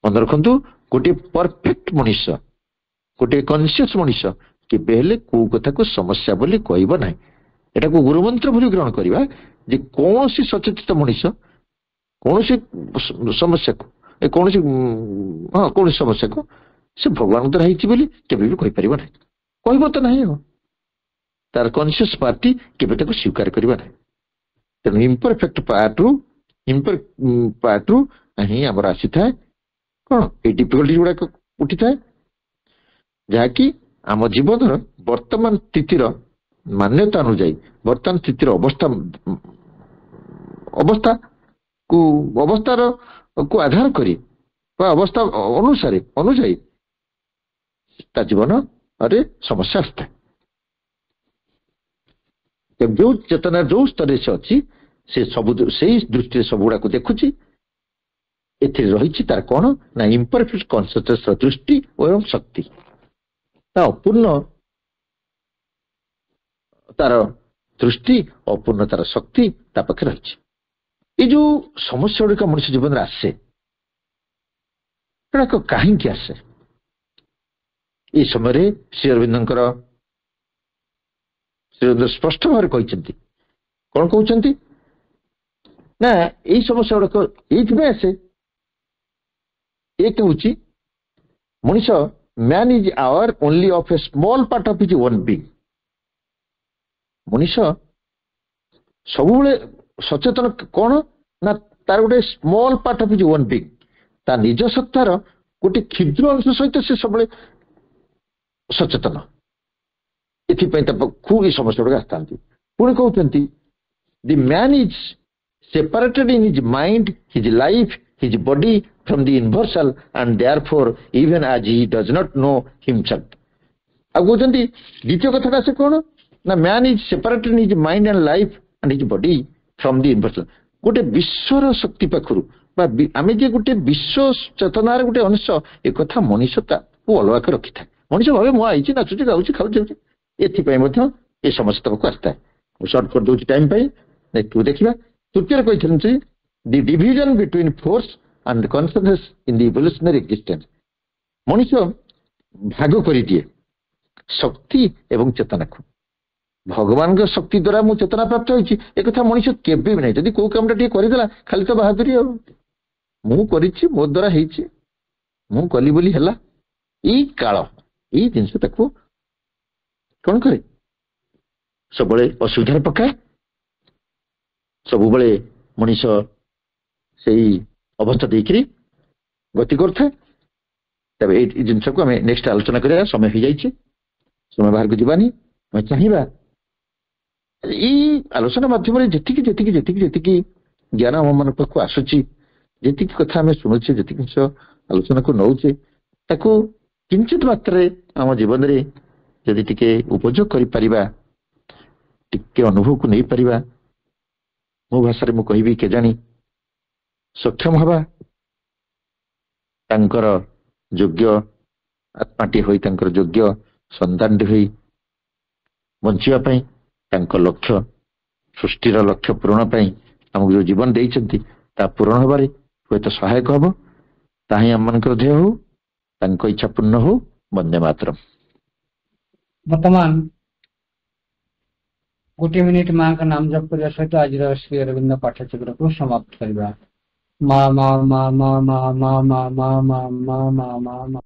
ମନେ ରଖନ୍ତୁ, ଗୋଟିଏ ପରଫେକ୍ଟ ମଣିଷ, ଗୋଟିଏ କନସିୟସ୍ ମଣିଷ କେବେ ହେଲେ କୋଉ କଥାକୁ ସମସ୍ୟା ବୋଲି କହିବ ନାହିଁ। ଏଟାକୁ ଗୁରୁମନ୍ତ୍ର ବୋଲି ଗ୍ରହଣ କରିବା ଯେ କୌଣସି ସଚେତିତ ମଣିଷ କୌଣସି ସମସ୍ୟାକୁ ସେ ଭଗବାନଙ୍କ ଦ୍ୱାରା ହେଇଛି ବୋଲି କେବେ ବି କହିପାରିବ ନାହିଁ। କହିବ ତ ନାହିଁ, ତାର କନସିୟସ୍ ପାର୍ଟି କେବେ ତାକୁ ସ୍ୱୀକାର କରିବ ନାହିଁ। ତେଣୁ ଇମ୍ପରଫେକ୍ଟ ପାର୍ଟରୁ ହିଁ ଆମର ଆସିଥାଏ କଣ? ଏଇ ଡିଫିକଲ୍ଟି ଗୁଡାକ ଉଠିଥାଏ, ଯାହାକି ଆମ ଜୀବନର ବର୍ତ୍ତମାନ ସ୍ଥିତିର ମାନ୍ୟତା ଅନୁଯାୟୀ, ବର୍ତ୍ତମାନ ସ୍ଥିତିର ଅବସ୍ଥାକୁ ଆଧାର କରି ବା ଅବସ୍ଥା ଅନୁଯାୟୀ ତା ଜୀବନରେ ସମସ୍ୟା ଆସିଥାଏ। ଯୋଉ ଚେତନା ଯୋଉ ସ୍ତରରେ ସେ ଅଛି, ସେ ସବୁ ସେଇ ଦୃଷ୍ଟିରେ ସବୁଗୁଡାକୁ ଦେଖୁଛି। ଏଥିରେ ରହିଛି ତାର କଣ ନା ଇମ୍ପରଫେକ୍ଟ କନସିୟସନେସ୍ ର ଦୃଷ୍ଟି ଏବଂ ଶକ୍ତି। ତା ଅପୂର୍ଣ୍ଣ ତାର ଦୃଷ୍ଟି, ଅପୂର୍ଣ୍ଣ ତାର ଶକ୍ତି ତା ପାଖରେ ରହିଛି। ଏଇ ଯୋଉ ସମସ୍ୟା ଗୁଡିକ ମଣିଷ ଜୀବନରେ ଆସେ, ଏଗୁଡ଼ାକ କାହିଁକି ଆସେ? ଏଇ ସମୟରେ ଶ୍ରୀ ଅରବିନ୍ଦଙ୍କର ସ୍ପଷ୍ଟ ଭାବରେ କହିଛନ୍ତି। କଣ କହୁଛନ୍ତି ନା ଏଇ ସମସ୍ୟା ଗୁଡାକ ଏଇଥିପାଇଁ ଆସେ। ଏକ ହେଉଛି ମଣିଷ man is aware only of a small part of his own being. ମଣିଷ ସବୁବେଳେ ସଚେତନ କଣ ନା ତାର ଗୋଟେ small part of his own being, ତା ନିଜ ସତ୍ତାର ଗୋଟେ କ୍ଷୁଦ୍ର ଅଂଶ ସହିତ ସେ ସବୁବେଳେ ସଚେତନ। ଏଥିପାଇଁ ତା ପାଖକୁ ଏଇ ସମସ୍ୟା ଗୁଡିକ ଆସିଥାନ୍ତି। ପୁଣି କହୁଛନ୍ତି ଦି man is separated in his mind, his life, his body from the universal, and therefore even as he does not know himself. ଆଉ କହୁଛନ୍ତି ଦ୍ୱିତୀୟ କଥାଟା ସେ କଣ ନା man is separated in his mind and life and his body from the universal। ଗୋଟେ ବିଶ୍ୱର ଶକ୍ତି ପାଖରୁ ବା ଆମେ ଯେ ଗୋଟେ ବିଶ୍ୱ ଚେତନାର ଗୋଟେ ଅଂଶ, ଏ କଥା ମଣିଷ ତାକୁ ଅଲଗା କରି ରଖିଥାଏ। ମଣିଷ ଭାବେ ମୁଁ ଆଇଛି, ନାଚୁଛି, ଗାଉଛି, ଖାଉଛି, ଏଥିପାଇଁ ମଧ୍ୟ ଏ ସମସ୍ୟା ତାକୁ ଆସିଥାଏ। ମୁଁ ସର୍ଟ କରିଦେଉଛି ଟାଇମ୍ ପାଇଁ, ଦେଖିବା। ତୃତୀୟରେ କହିଛନ୍ତି the division between force and consciousness in the evolutionary existence. ମଣିଷ ଭାଗ କରିଦିଏ ଶକ୍ତି ଏବଂ ଚେତନାକୁ। ଭଗବାନଙ୍କ ଶକ୍ତି ଦ୍ୱାରା ମୁଁ ଚେତନା ପ୍ରାପ୍ତ ହୋଇଛି, ଏକଥା ମଣିଷ କେବେ ବି ନାହିଁ। ଯଦି କୋଉ କାମଟା ଟିକେ କରିଦେଲା ଖାଲି ତ ବାହାଦୁରୀ, ଆଉ ମୁଁ କରିଛି, ମୋ ଦ୍ୱାରା ହେଇଛି, ମୁଁ କଲି ବୋଲି ହେଲା, ଏଇ କାଳ ଏଇ ଜିନିଷ ତାକୁ କଣ କରେ, ସବୁବେଳେ ଅସୁବିଧାରେ ପକାଏ। ସବୁବେଳେ ମଣିଷ ସେଇ ଅବସ୍ଥା ଦେଇକରି ଗତି କରୁଥାଏ। ତେବେ ଏଇ ଜିନିଷକୁ ଆମେ ନେକ୍ସଟ ଆଲୋଚନା କରିବା। ସମୟ ହେଇଯାଇଛି, ସମୟ ବାହାରକୁ ଯିବାନି। ଆମେ ଚାହିଁବା ଏଇ ଆଲୋଚନା ମାଧ୍ୟମରେ ଯେତିକି ଯେତିକି ଯେତିକି ଯେତିକି ଜ୍ଞାନ ଆମ ମାନଙ୍କ ପାଖକୁ ଆସୁଛି, ଯେତିକି କଥା ଆମେ ଶୁଣୁଛେ, ଯେତିକି ଜିନିଷ ଆଲୋଚନାକୁ ନଉଛେ, ତାକୁ କିଞ୍ଚିତ ମାତ୍ରାରେ ଆମ ଜୀବନରେ ଯଦି ଟିକେ ଉପଯୋଗ କରିପାରିବା, ଟିକେ ଅନୁଭବକୁ ନେଇପାରିବା, ମୋ ଭାଷାରେ ମୁଁ କହିବି କେଜାଣି ସକ୍ଷମ ହେବା ତାଙ୍କର ଯୋଗ୍ୟ ଆତ୍ମାଟି ହୋଇ, ତାଙ୍କର ଯୋଗ୍ୟ ସନ୍ତାନଟି ହୋଇ ବଞ୍ଚିବା ପାଇଁ, ତାଙ୍କ ଲକ୍ଷ୍ୟ ସୃଷ୍ଟିର ଲକ୍ଷ୍ୟ ପୂରଣ ପାଇଁ ଆମକୁ ଯୋଉ ଜୀବନ ଦେଇଛନ୍ତି ତା ପୂରଣ ହେବାରେ ହୁଏତ ସହାୟକ ହବ। ତାହା ହିଁ ଆମମାନଙ୍କର ଧ୍ୟେୟ ହଉ, ତାଙ୍କ ଇଚ୍ଛା ପୂର୍ଣ୍ଣ ହଉ। ବନ୍ଦେ ମାତରମ୍। ବର୍ତ୍ତମାନ 1 ମିନିଟ ମାଙ୍କ ନାମ ଜପ କରିବା ସହିତ ଆଜିର ଶ୍ରୀ ଅରବିନ୍ଦ ପାଠ୍ୟଚକ୍ରକୁ ସମାପ୍ତ କରିବା। ମା ମା ମା ମା ମା ମା ମା ମା ମା ମା ମା ମା।